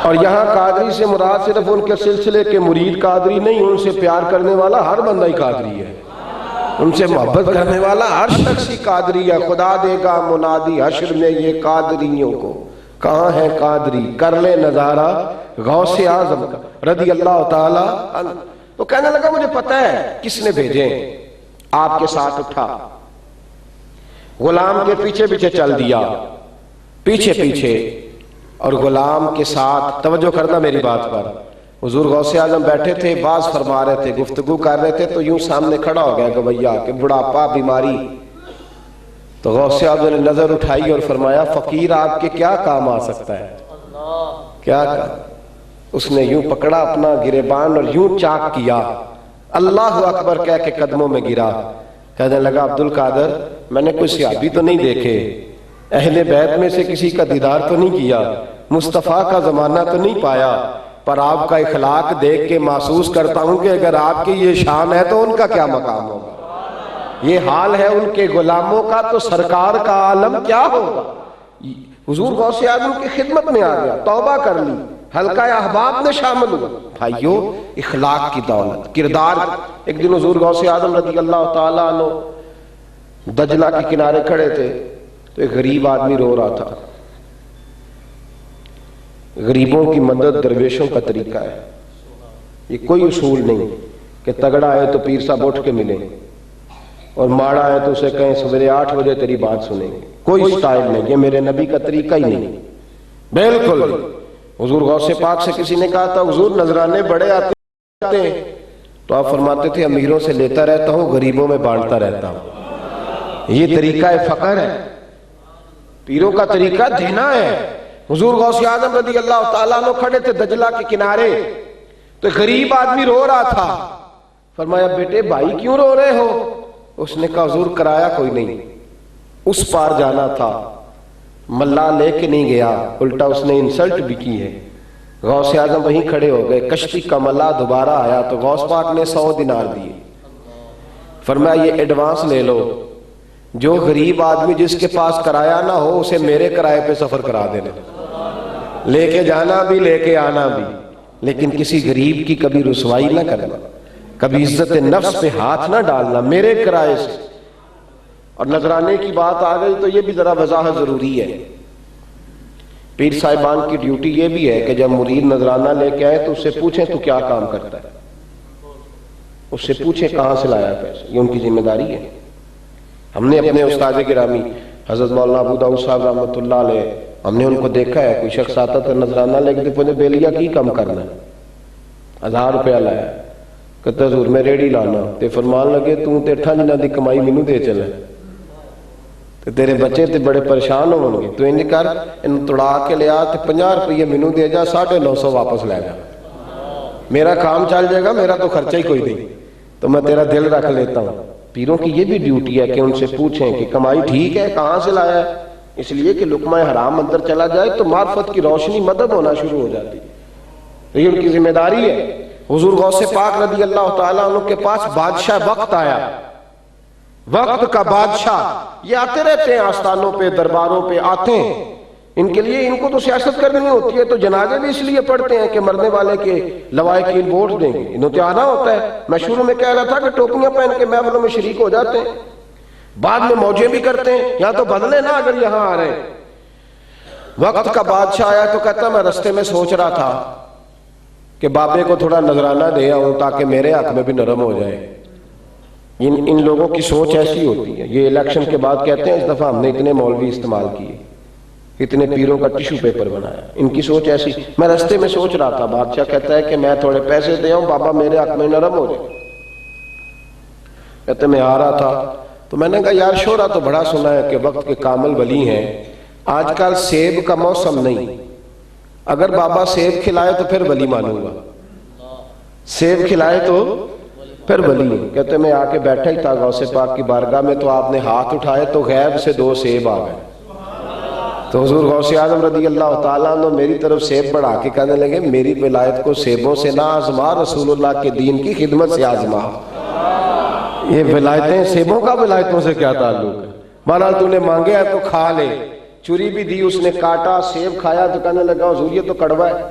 اور یہاں قادری سے مراد صرف ان کے سلسلے کے مرید قادری نہیں، ان سے پیار کرنے والا ہر بندہ ہی قادری ہے، ان سے محبت کرنے والا ہر شخص ہی قادری ہے، خدا دے گا منادی حشر میں یہ قادریوں کو، کہاں ہے قادری کر لے نظارہ غوث اعظم کا رضی اللہ تعالی عنہ۔ تو کہنے لگا مجھے پتہ ہے کس نے بھیجے، آپ کے ساتھ اٹھا، غلام کے پیچھے پیچھے چل دیا، پیچھے پیچھے، اور غلام کے ساتھ، توجہ کرنا میری بات پر، حضور غوث اعظم بیٹھے تھے، باز فرما رہے تھے، گفتگو کر رہے تھے، تو یوں سامنے کھڑا ہو گیا گویا کہ بڑھاپا، بیماری، تو غوث اعظم نے نظر اٹھائی اور فرمایا فقیر آپ کے کیا کام آ سکتا ہے، کیا کام؟ اس نے یوں پکڑا اپنا گریبان اور یوں چاک کیا، اللہ اکبر کہہ کے قدموں میں گرا، کہنے لگا عبد القادر میں نے کوئی صحابی تو نہیں دیکھے، اہل بیت میں سے کسی کا دیدار تو نہیں کیا، مصطفیٰ کا زمانہ تو نہیں پایا، پر آپ کا اخلاق دیکھ کے محسوس کرتا ہوں کہ اگر آپ کی یہ شان ہے تو ان کا کیا مقام ہوگا، یہ حال ہے ان کے غلاموں کا تو سرکار کا عالم کیا ہوگا۔ حضور غوث اعظم کی خدمت میں آ گیا، توبہ کر لی، حلقہ احباب میں شامل ہوا، بھائیو اخلاق کی دولت، کردار۔ ایک دن حضور غوث اعظم رضی اللہ تعالیٰ عنہ دجلہ کے کنارے کھڑے تھے، تو ایک غریب آدمی رو رہا تھا۔ غریبوں کی مدد درویشوں کا طریقہ ہے، یہ کوئی اصول نہیں کہ تگڑا ہے تو پیر صاحب اٹھ کے ملیں اور ماڑا ہے تو اسے کہیں سویرے 8 بجے تیری بات سنیں گے، کوئی سٹائل نہیں، یہ میرے نبی کا طریقہ ہی نہیں، بالکل نہیں۔ حضور غوث پاک سے کسی نے کہا تھا حضور نذرانے بڑے آتے ہیں، تو آپ فرماتے تھے امیروں سے لیتا رہتا ہوں، غریبوں میں بانٹتا رہتا ہوں، یہ طریقہ فقر ہے، پیروں کا طریقہ دینا ہے۔ حضور غوث اعظم رضی اللہ تعالیٰ عنہ کھڑے تھے دجلہ کے کنارے، تو غریب آدمی رو رہا تھا، فرمایا بیٹے بھائی کیوں رو رہے ہو؟ اس نے کہا حضور کرایہ کوئی نہیں، اس پار جانا تھا، ملا لے کے نہیں گیا، الٹا اس نے انسلٹ بھی کی ہے۔ غوث اعظم وہیں کھڑے ہو گئے، کشتی کا ملا دوبارہ آیا تو غوث پاک نے 100 دینار دیے، فرمایا یہ ایڈوانس لے لو، جو غریب آدمی جس کے پاس کرایہ نہ ہو اسے میرے کرائے پہ سفر کرا دینا، لے کے جانا بھی لے کے آنا بھی، لیکن کسی غریب کی کبھی رسوائی نہ کرنا، کبھی عزت نفس پہ ہاتھ نہ ڈالنا میرے کرائے سے۔ اور نذرانے کی بات آ گئی تو یہ بھی ذرا وضاحت ضروری ہے۔ پیر صاحبان کی ڈیوٹی یہ بھی ہے کہ جب مرید نذرانہ لے کے آئے تو اس سے پوچھیں تو کیا کام کرتا ہے، اس سے پوچھیں کہاں سے لایا پیسے، یہ ان کی ذمہ داری ہے۔ ہم نے اپنے استاد گرامی حضرت مولانا ابو داؤد صاحب رحمۃ اللہ علیہ، ہم نے ان کو دیکھا ہے، کوئی شخص آتا تھا نذرانہ لے کے پوچھے بیلیا کی کام کرنا ہے، 1000 روپیہ لایا، کہتا حضور میں ریڑھی لانا، تے فرمان لگے تو تے 8 دنوں دی کمائی مینوں دے چلے، تے تیرے بچے تے بڑے پریشان ہون گے، تو انج کر ان توڑا کے لیا تے 50 روپیے مینوں دے جا، 950 واپس لے جا، میرا کام چل جائے گا، میرا تو خرچہ ہی کوئی نہیں، تو میں تیرا دل رکھ لیتا ہوں۔ پیروں کی یہ بھی ڈیوٹی ہے کہ ان سے پوچھیں کہ کمائی ٹھیک ہے، کہاں سے لایا ہے، اس لیے کہ لقمہ حرام اندر چلا جائے تو معرفت کی روشنی مدد ہونا شروع ہو جاتی ہے، یہ ان کی ذمہ داری ہے۔ حضور غوث پاک رضی اللہ تعالیٰ عنہ کے پاس بادشاہ وقت آیا، وقت کا بادشاہ، یہ آتے رہتے ہیں آستانوں پہ، درباروں پہ آتے ہیں، ان کے لیے ان کو تو سیاست کرنی ہوتی ہے، تو جنازے بھی اس لیے پڑھتے ہیں کہ مرنے والے کے لوائقین ووٹ دیں گے، انہوں تو آنا ہوتا ہے۔ میں شروع میں کہہ رہا تھا کہ ٹوپیاں پہن کے محفلوں میں شریک ہو جاتے ہیں، بعد میں موجیں بھی کرتے ہیں، یا تو بدلے نا اگر یہاں آ رہے ہیں۔ وقت کا بادشاہ آیا تو کہتا میں رستے میں سوچ رہا تھا کہ بابے کو تھوڑا نذرانہ دے آؤں تاکہ میرے حق میں بھی نرم ہو جائے۔ ان لوگوں کی سوچ ایسی ہوتی ہے، یہ الیکشن کے بعد کہتے ہیں اس دفعہ ہم نے اتنے مولوی استعمال کیے، اتنے پیروں کا ٹیشو پیپر بنایا، ان کی سوچ ایسی۔ میں رستے میں سوچ رہا تھا، بادشاہ کہتا ہے کہ میں تھوڑے پیسے دے آؤں بابا میرے حق میں نرم ہو جائے، کہتے میں آ رہا تھا تو میں نے کہا یار شورا تو بڑا سنا ہے کہ وقت کے کامل ولی ہیں، آج کل سیب کا موسم نہیں، اگر بابا سیب کھلائے تو پھر ولی مانوں گا، سیب کھلائے تو پھر ولی ہوں۔ کہتے میں آ کے بیٹھا ہی تھا غوث پاک کی بارگاہ میں، تو آپ نے ہاتھ اٹھائے تو غیب سے 2 سیب آ گئے، تو حضور غوث اعظم رضی اللہ تعالیٰ عنہ میری طرف سیب بڑھا کے کہنے لگے میری ولایت کو سیبوں سے نہ آزما، رسول اللہ کے دین کی خدمت سے آزما۔ یہ ولایتیں سیبوں کا ولایتوں سے کیا تعلق ہے؟ بہرحال تو نے مانگے ہے تو کھا لے، چوری بھی دی، اس نے کاٹا، سیب کھایا تو کہنے لگا حضور یہ تو کڑوا ہے۔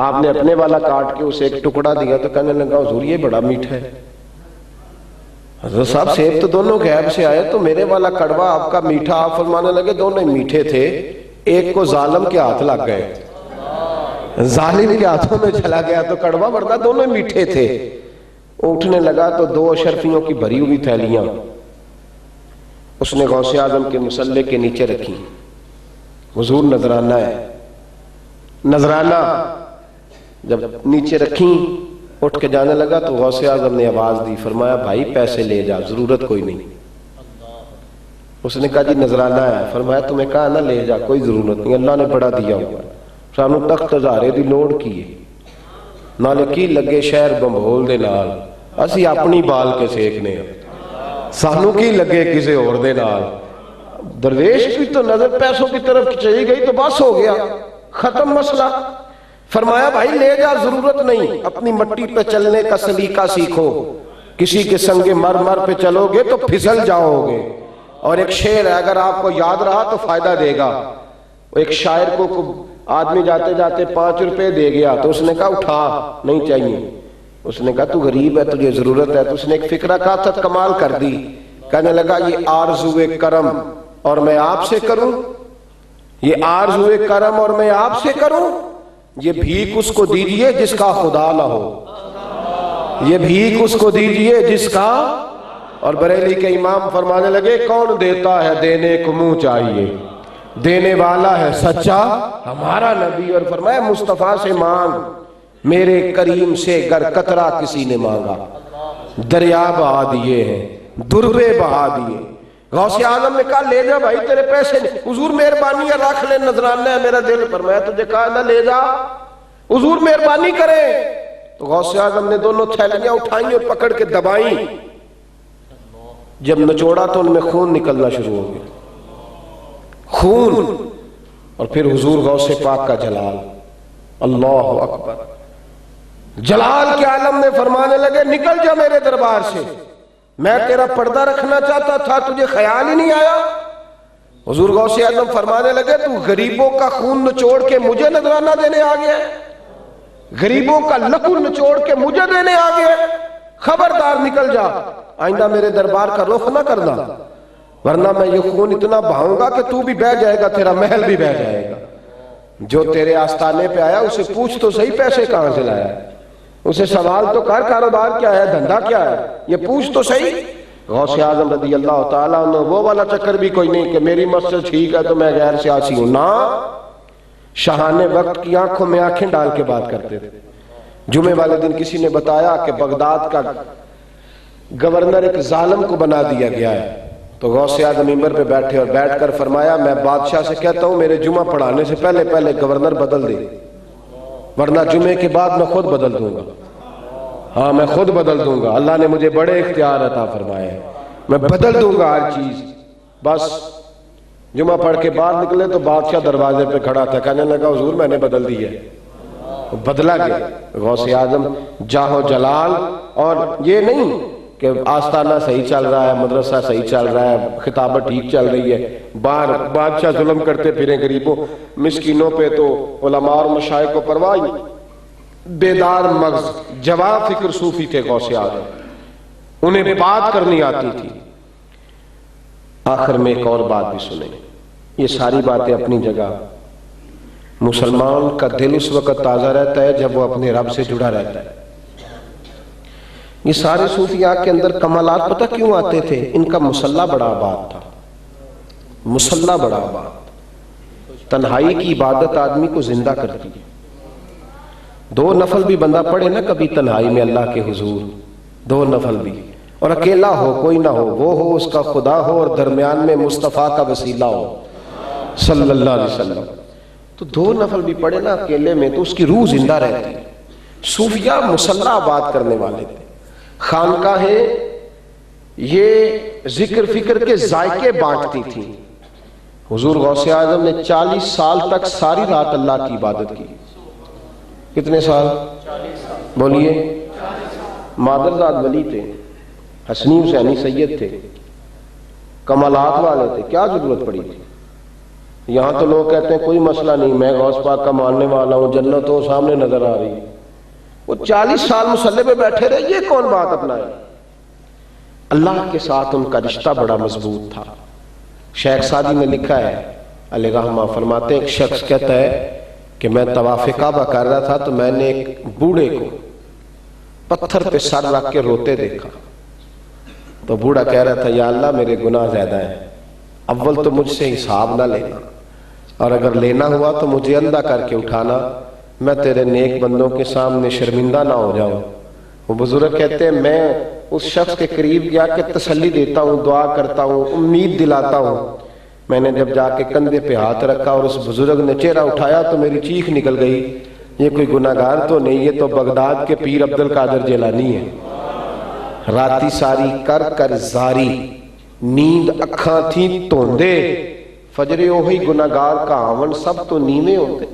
آپ نے اپنے والا کاٹ کے اسے ایک ٹکڑا دیا تو کہنے لگا حضور یہ بڑا میٹھا ہے۔ حضرت صاحب سیب تو دونوں غیب سے آئے، تو میرے والا کڑوا آپ کا میٹھا، آپ فرمانے لگے دونوں میٹھے تھے، ایک کو ظالم کے ہاتھ لگ گئے، ظالم کے ہاتھوں میں چلا گیا تو کڑوا، ورنہ دونوں میٹھے تھے۔ اٹھنے لگا تو 2 اشرفیوں کی بھری ہوئی تھیلیاں اس نے غوث اعظم کے مصلے کے نیچے رکھی، حضور نذرانہ ہے، نذرانہ جب نیچے رکھیں اٹھ کے جانے لگا تو غوث اعظم نے آواز دی، فرمایا بھائی پیسے لے جا، ضرورت کوئی نہیں۔ اس نے کہا جی نذرانہ ہے، فرمایا تمہیں کہا نہ لے جا، کوئی ضرورت نہیں، اللہ نے بڑا دیا ہوا، سانو تخت ہزارے دی لوڑ کی ہے، نالے کی لگے شہر بمبول دے نال، اسی اپنی بال کے سیکنے ہیں، سانو کی لگے کسے اور دے نال۔ درویش کی تو نظر پیسوں کی طرف چلی گئی تو بس ہو گیا، ختم مسئلہ۔ فرمایا بھائی لے جا، ضرورت نہیں، اپنی مٹی پہ چلنے کا سلیقہ سیکھو، کسی کے سنگ مرمر پہ چلو گے تو پھسل جاؤ گے۔ اور ایک شعر ہے اگر آپ کو یاد رہا تو فائدہ دے گا، ایک شاعر کو آدمی جاتے جاتے 5 روپے دے گیا تو اس نے کہا اٹھا، نہیں چاہیے، اس نے کہا تو غریب ہے تجھے ضرورت ہے، تو اس نے ایک فکرہ کہا تھا کمال کر دی، کہنے لگا یہ آرزو کرم اور میں آپ سے کروں، یہ آرزو کرم اور میں آپ سے کروں، یہ بھیک اس کو دیجئے جس کا خدا نہ ہو، یہ بھیک اس کو دیجئے جس کا۔ اور بریلی کے امام فرمانے لگے کون دیتا ہے دینے کو منہ چاہیے، دینے والا ہے سچا ہمارا نبی۔ اور فرمایا مصطفیٰ سے مانگ، میرے کریم سے گر قطرہ کسی نے مانگا، دریا بہا دیے ہیں، دربے بہا دیے۔ غوث اعظم نے کہا لے جا بھائی تیرے پیسے نہیں، حضور مہربانی ہے رکھ لے، نذرانہ ہے میرا دل پر، میں تجھے کہا نہ لے جا، حضور مہربانی کریں۔ تو غوث اعظم نے دونوں تھیلیاں اٹھائیں اور پکڑ کے دبائیں، جب نچوڑا تو ان میں خون نکلنا شروع ہو گیا، خون۔ اور پھر حضور غوث پاک کا جلال، اللہ اکبر، جلال کے عالم نے فرمانے لگے نکل جا میرے دربار سے، میں تیرا پردہ رکھنا چاہتا تھا، تجھے خیال ہی نہیں آیا، حضور غوث اعظم فرمانے لگے تو غریبوں کا خون نچوڑ کے مجھے نذرانہ دینے آ گیا ہے، غریبوں کا لہو نچوڑ کے مجھے دینے آ گیا ہے، خبردار نکل جا، آئندہ میرے دربار کا رخ نہ کرنا، ورنہ میں یہ خون اتنا بہاؤں گا کہ تو بھی بہہ جائے گا، تیرا محل بھی بہہ جائے گا۔ جو تیرے آستانے پہ آیا اسے پوچھ تو صحیح پیسے کہاں سے لایا ہے، اسے سوال تو کر کاروبار کیا ہے، دھندا کیا ہے، یہ پوچھ تو صحیح۔ غوث اعظم رضی اللہ تعالیٰ عنہ وہ والا چکر بھی کوئی نہیں کہ میری مسجد ٹھیک ہے تو میں غیر سیاسی ہوں، نہ، شاہان وقت کی آنکھوں میں آنکھیں ڈال کے بات کرتے تھے۔ جمعے والے دن کسی نے بتایا کہ بغداد کا گورنر ایک ظالم کو بنا دیا گیا ہے، تو غوث اعظم ممبر پہ بیٹھے اور بیٹھ کر فرمایا میں بادشاہ سے کہتا ہوں میرے جمعہ پڑھانے سے پہلے پہلے گورنر بدل دے، ورنہ جمعے کے بعد میں خود بدل دوں گا، ہاں میں خود بدل دوں گا، اللہ نے مجھے بڑے اختیار عطا فرمائے ہیں، میں بدل دوں گا ہر چیز۔ بس جمعہ پڑھ کے باہر نکلے تو بادشاہ دروازے پہ کھڑا تھا، کہنے لگا حضور میں نے بدل دی ہے، بدلا گیا۔ غوث اعظم جاہ و جلال، اور یہ نہیں کہ آستانہ صحیح چل رہا ہے، مدرسہ صحیح چل رہا ہے، خطابت ٹھیک چل رہی ہے، باہر بادشاہ ظلم کرتے پھریں غریبوں مسکینوں پہ، تو علماء اور مشائخ کو پرواہ ہی، بیدار مغز جواب فکر صوفی تھے غوث اعظم، انہیں بات کرنی آتی تھی۔ آخر میں ایک اور بات بھی سنیں، یہ ساری باتیں اپنی جگہ، مسلمان کا دل اس وقت تازہ رہتا ہے جب وہ اپنے رب سے جڑا رہتا ہے۔ یہ سارے صوفیاء کے اندر کمالات پتہ کیوں آتے تھے؟ ان کا مسلح بڑا آباد تھا، مسلح بڑا آباد۔ تنہائی کی عبادت آدمی کو زندہ کرتی ہے، 2 نفل بھی بندہ پڑھے نا کبھی تنہائی میں اللہ کے حضور، 2 نفل بھی، اور اکیلا ہو کوئی نہ ہو، وہ ہو اس کا خدا ہو اور درمیان میں مصطفیٰ کا وسیلہ ہو صلی اللہ علیہ وسلم، تو 2 نفل بھی پڑھے نا اکیلے میں تو اس کی روح زندہ رہتی ہے۔ صوفیاء مسلح آباد کرنے والے تھے، خانقاہیں یہ ذکر فکر کے ذائقے بانٹتی تھیں۔ حضور غوث اعظم نے 40 سال تک ساری رات اللہ کی عبادت کی۔ کتنے سال؟ بولیے۔ مادرزاد ولی تھے، حسنی حسینی سید تھے، کمالات والے تھے، کیا ضرورت پڑی تھی؟ یہاں تو لوگ کہتے ہیں کوئی مسئلہ نہیں، میں غوث پاک کا ماننے والا ہوں، جنت تو سامنے نظر آ رہی ہے۔ وہ 40 سال مصلے پہ بیٹھے رہے، یہ کون بات اپنائے؟ اللہ کے ساتھ ان کا رشتہ بڑا مضبوط تھا۔ شیخ سعدی نے لکھا ہے علیہ رحمہ، فرماتے ہیں ایک شخص کہتا ہے کہ میں طواف کعبہ کر رہا تھا تو میں نے ایک بوڑھے کو پتھر پہ سر رکھ کے روتے دیکھا، تو بوڑھا کہہ رہا تھا یا اللہ میرے گناہ زیادہ ہیں، اول تو مجھ سے حساب نہ لینا، اور اگر لینا ہوا تو مجھے اندھا کر کے اٹھانا، میں تیرے نیک بندوں کے سامنے شرمندہ نہ ہو جاؤں۔ وہ بزرگ کہتے ہیں میں اس شخص کے قریب گیا کہ تسلی دیتا ہوں، دعا کرتا ہوں، امید دلاتا ہوں۔ میں نے جب جا کے کندھے پہ ہاتھ رکھا اور اس بزرگ نے چہرہ اٹھایا تو میری چیخ نکل گئی، یہ کوئی گناہگار تو نہیں، یہ تو بغداد کے پیر عبد القادر جیلانی ہے۔ راتی ساری کر کر زاری، نیند اکھاں تھیں توندے، فجرے وہی گناہگار کا آون، سب تو نیوے ہوتے۔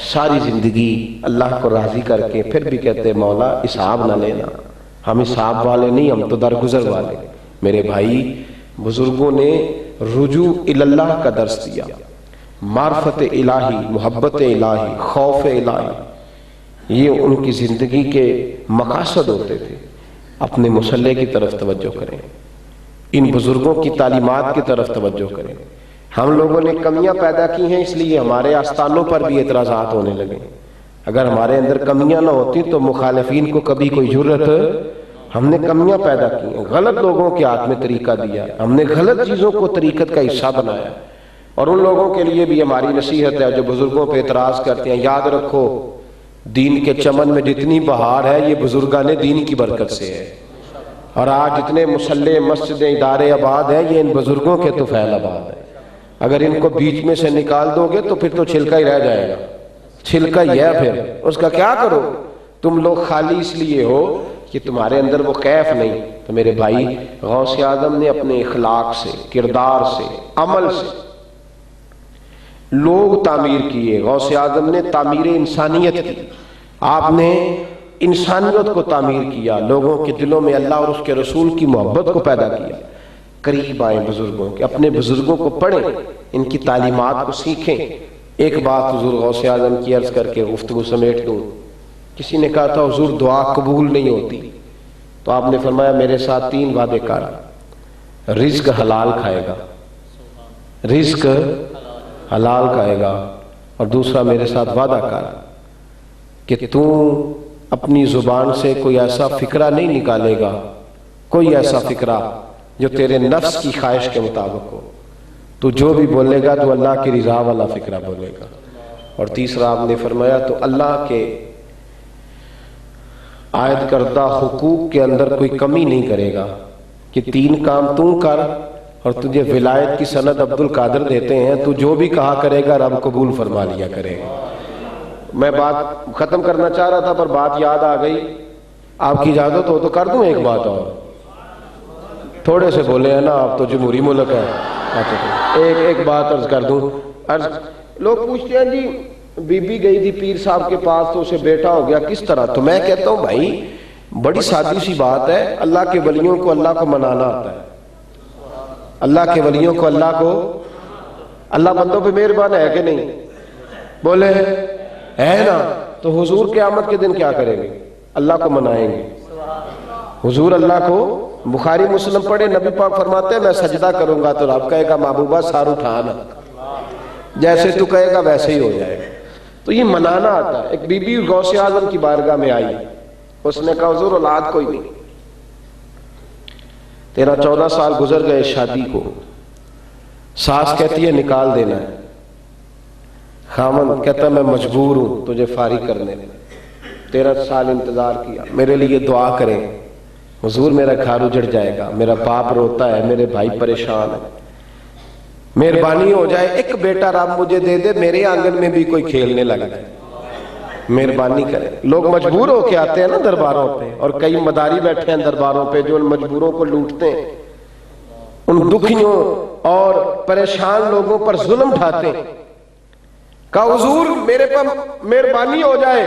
ساری زندگی اللہ کو راضی کر کے پھر بھی کہتے مولا حساب نہ لینا، ہم حساب والے نہیں، ہم تو درگزر والے۔ میرے بھائی، بزرگوں نے رجوع اللہ کا درس دیا، معرفت الہی، محبت الہی، خوف الہی، یہ ان کی زندگی کے مقاصد ہوتے تھے۔ اپنے مصلے کی طرف توجہ کریں، ان بزرگوں کی تعلیمات کی طرف توجہ کریں۔ ہم لوگوں نے کمیاں پیدا کی ہیں، اس لیے ہمارے آستانوں پر بھی اعتراضات ہونے لگے۔ اگر ہمارے اندر کمیاں نہ ہوتی تو مخالفین کو کبھی کوئی جرأت، ہم نے کمیاں پیدا کی ہیں، غلط لوگوں کے ہاتھ میں طریقہ دیا، ہم نے غلط چیزوں کو طریقت کا حصہ بنایا، اور ان لوگوں کے لیے بھی ہماری نصیحت ہے جو بزرگوں پہ اعتراض کرتے ہیں، یاد رکھو دین کے چمن میں جتنی بہار ہے یہ بزرگان دین کی برکت سے ہے، اور آج جتنے مسلح، مسجدیں، ادارے آباد ہیں یہ ان بزرگوں کے تو فیل آباد ہے۔ اگر ان کو بیچ میں سے نکال دو گے تو پھر تو چھلکا ہی رہ جائے گا، چھلکا ہی ہے، پھر اس کا کیا کرو؟ تم لوگ خالی اس لیے ہو کہ تمہارے اندر وہ کیف نہیں۔ تو میرے بھائی، غوث اعظم نے اپنے اخلاق سے، کردار سے، عمل سے لوگ تعمیر کیے۔ غوث اعظم نے تعمیر انسانیت کی، آپ نے انسانیت کو تعمیر کیا، لوگوں کے دلوں میں اللہ اور اس کے رسول کی محبت کو پیدا کیا۔ قریب آئیں بزرگوں کے، اپنے بزرگوں کو پڑھیں، ان کی تعلیمات کو سیکھیں۔ ایک بات حضور غوث اعظم کی عرض کر کے گفتگو سمیٹ دوں، کسی نے کہا تھا حضور دعا قبول نہیں ہوتی، تو آپ نے فرمایا میرے ساتھ 3 وعدے کر، رزق حلال کھائے گا، رزق حلال کھائے گا، اور دوسرا میرے ساتھ وعدہ کر کہ تو اپنی زبان سے کوئی ایسا فکرہ نہیں نکالے گا، کوئی ایسا فکرہ جو تیرے نفس کی خواہش کے مطابق ہو، تو جو بھی بولے گا تو اللہ کی رضا والا فکرہ بولے گا۔ اور تیسرا آپ نے فرمایا تو اللہ کے عائد کردہ حقوق کے اندر کوئی کمی نہیں کرے گا کہ 3 کام تو کر، اور تجھے ولایت کی سند عبد القادر دیتے ہیں، تو جو بھی کہا کرے گا رب قبول فرما لیا کرے گا۔ میں بات ختم کرنا چاہ رہا تھا پر بات یاد آ گئی، آپ کی اجازت ہو تو کر دوں ایک بات اور؟ تھوڑے سے بولے ہیں نا آپ، تو جمہوری ملک ہے۔ ایک بات عرض کر دوں۔ لوگ پوچھتے ہیں جی بی بی گئی تھی پیر صاحب کے پاس تو اسے بیٹا ہو گیا، کس طرح؟ تو میں کہتا ہوں بھائی بڑی سادی سی بات ہے، اللہ کے ولیوں کو اللہ کو منانا آتا ہے، اللہ کے ولیوں کو اللہ بندوں پہ مہربان ہے کہ نہیں؟ بولے ہے نا؟ تو حضور قیامت کے دن کیا کریں گے؟ اللہ کو منائیں گے۔ حضور اللہ کو، بخاری مسلم پڑھے، نبی پاک فرماتے ہیں میں سجدہ کروں گا تو رب کہے گا محبوبہ سار اٹھانا، جیسے تو کہے گا ویسے ہی ہو جائے گا۔ تو یہ منانا آتا ہے۔ ایک بی بی غوث اعظم کی بارگاہ میں آئی، اس نے کہا حضور اولاد کوئی نہیں، 13-14 سال گزر گئے شادی کو، ساس کہتی ہے نکال دینا ہے، خامن کہتا ہے میں مجبور ہوں تجھے فارغ کرنے، 13 سال انتظار کیا، میرے لیے دعا کریں حضور میرا گھر اجڑ جائے گا، میرا باپ روتا ہے، میرے بھائی پریشان ہے، مہربانی ہو جائے ایک بیٹا رب مجھے دے دے، میرے آنگن میں بھی کوئی کھیلنے لگ جائے، مہربانی کریں۔ لوگ مجبور ہو کے آتے ہیں نا درباروں پہ، اور کئی مداری بیٹھے ہیں درباروں پہ جو ان مجبوروں کو لوٹتے ہیں، ان دکھیوں اور پریشان لوگوں پر ظلم ڈھاتے ہیں۔ کہا حضور میرے پر مہربانی ہو جائے،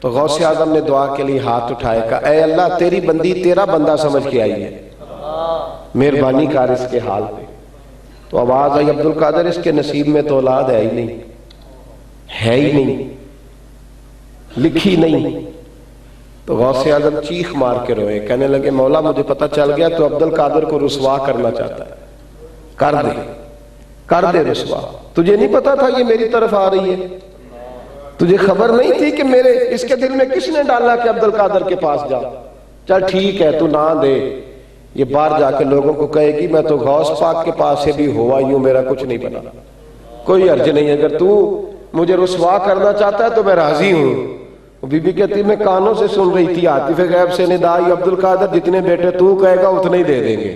تو غوث اعظم نے دعا کے لیے ہاتھ اٹھائے، کہا اے اللہ تیری بندی تیرا بندہ سمجھ کے آئی ہے، مہربانی کر اس کے حال پہ۔ تو آواز آئی عبد القادر اس کے نصیب میں تو اولاد ہے ہی نہیں، ہے ہی نہیں، لکھی نہیں۔ تو غوث اعظم چیخ مار کے روئے، کہنے لگے مولا مجھے پتہ چل گیا تو عبد القادر کو رسوا کرنا چاہتا ہے، کر دے رسوا۔ تجھے نہیں پتا تھا یہ میری طرف آ رہی ہے؟ تجھے خبر نہیں تھی کہ میرے اس کے دل میں کس نے ڈالا کہ عبد القادر کے پاس جا؟ چل ٹھیک ہے تو نہ دے، یہ باہر جا کے لوگوں کو کہے گی میں تو غوث پاک کے پاس سے بھی ہوا یوں، میرا کچھ نہیں بنا، کوئی حرج نہیں، اگر تو مجھے رسوا کرنا چاہتا ہے تو میں راضی ہوں۔ بی بی کہتی میں کانوں سے سن رہی تھی، عاطف غیب سے ندائی عبد القادر جتنے بیٹے تو کہے گا اتنے ہی دے دیں گے،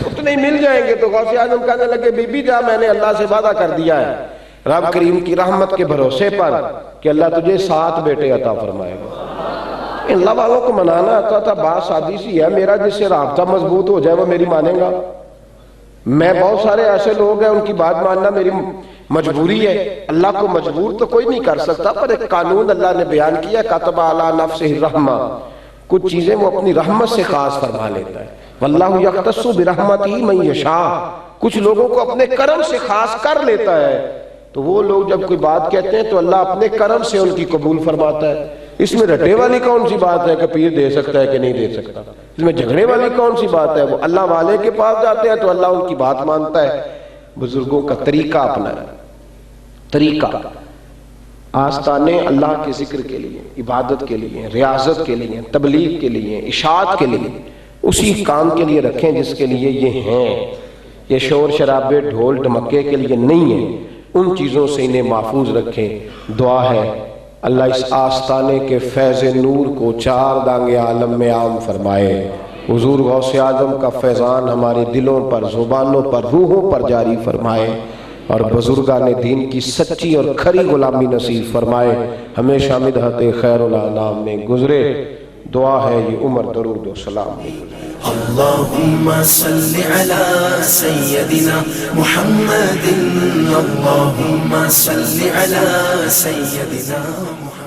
اتنے ہی مل جائیں گے۔ تو غوث اعظم کہنے لگے بی بی جا، میں نے اللہ سے وعدہ کر دیا ہے رب کریم کی رحمت کے بھروسے پر کہ اللہ تجھے 7 بیٹے عطا فرمائے گا۔ اللہ والوں کو منانا آتا تھا، بات سادی سی ہے، میرا جس سے رابطہ مضبوط ہو جائے وہ میری مانے گا۔ میں بہت سارے ایسے لوگ ہیں ان کی بات ماننا میری مجبوری ہے، اللہ کو مجبور تو کوئی نہیں کر سکتا، پر ایک قانون اللہ نے بیان کیا، کتب علی نفسہ الرحمہ، کچھ چیزیں وہ اپنی رحمت سے خاص فرما لیتا ہے، واللہ یختص برحمتہ من یشاء، کچھ لوگوں کو اپنے کرم سے خاص کر لیتا ہے۔ تو وہ لوگ جب کوئی بات کہتے ہیں تو اللہ اپنے کرم سے ان کی قبول فرماتا ہے۔ اس میں رٹے والی کون سی بات ہے کہ پیر دے سکتا ہے کہ نہیں دے سکتا؟ اس میں جھگڑے والی کون سی بات ہے؟ وہ اللہ والے کے پاس جاتے ہیں تو اللہ ان کی بات مانتا ہے۔ بزرگوں کا طریقہ اپنا ہے، طریقہ آستانے اللہ کے ذکر کے لیے، عبادت کے لیے، ریاضت کے لیے، تبلیغ کے لیے، اشاعت کے لیے، اسی کام کے لیے رکھیں جس کے لیے یہ ہیں۔ یہ شور شرابے ڈھول ڈھمکے کے لیے نہیں ہے، ان چیزوں سے انہیں محفوظ رکھیں۔ دعا ہے اللہ اس آستانے کے فیض نور کو 4 دانگ عالم میں عام فرمائے۔ حضور غوث اعظم کا فیضان ہمارے دلوں پر، زبانوں پر، روحوں پر جاری فرمائے، اور بزرگان دین کی سچی اور کھری غلامی نصیب فرمائے، ہمیشہ مدحت خیر الانام میں گزرے۔ دعا ہے یہ عمر درود و سلام میں گزرے۔ اللهم صل على سيدنا محمد، اللهم صل على سيدنا محمد۔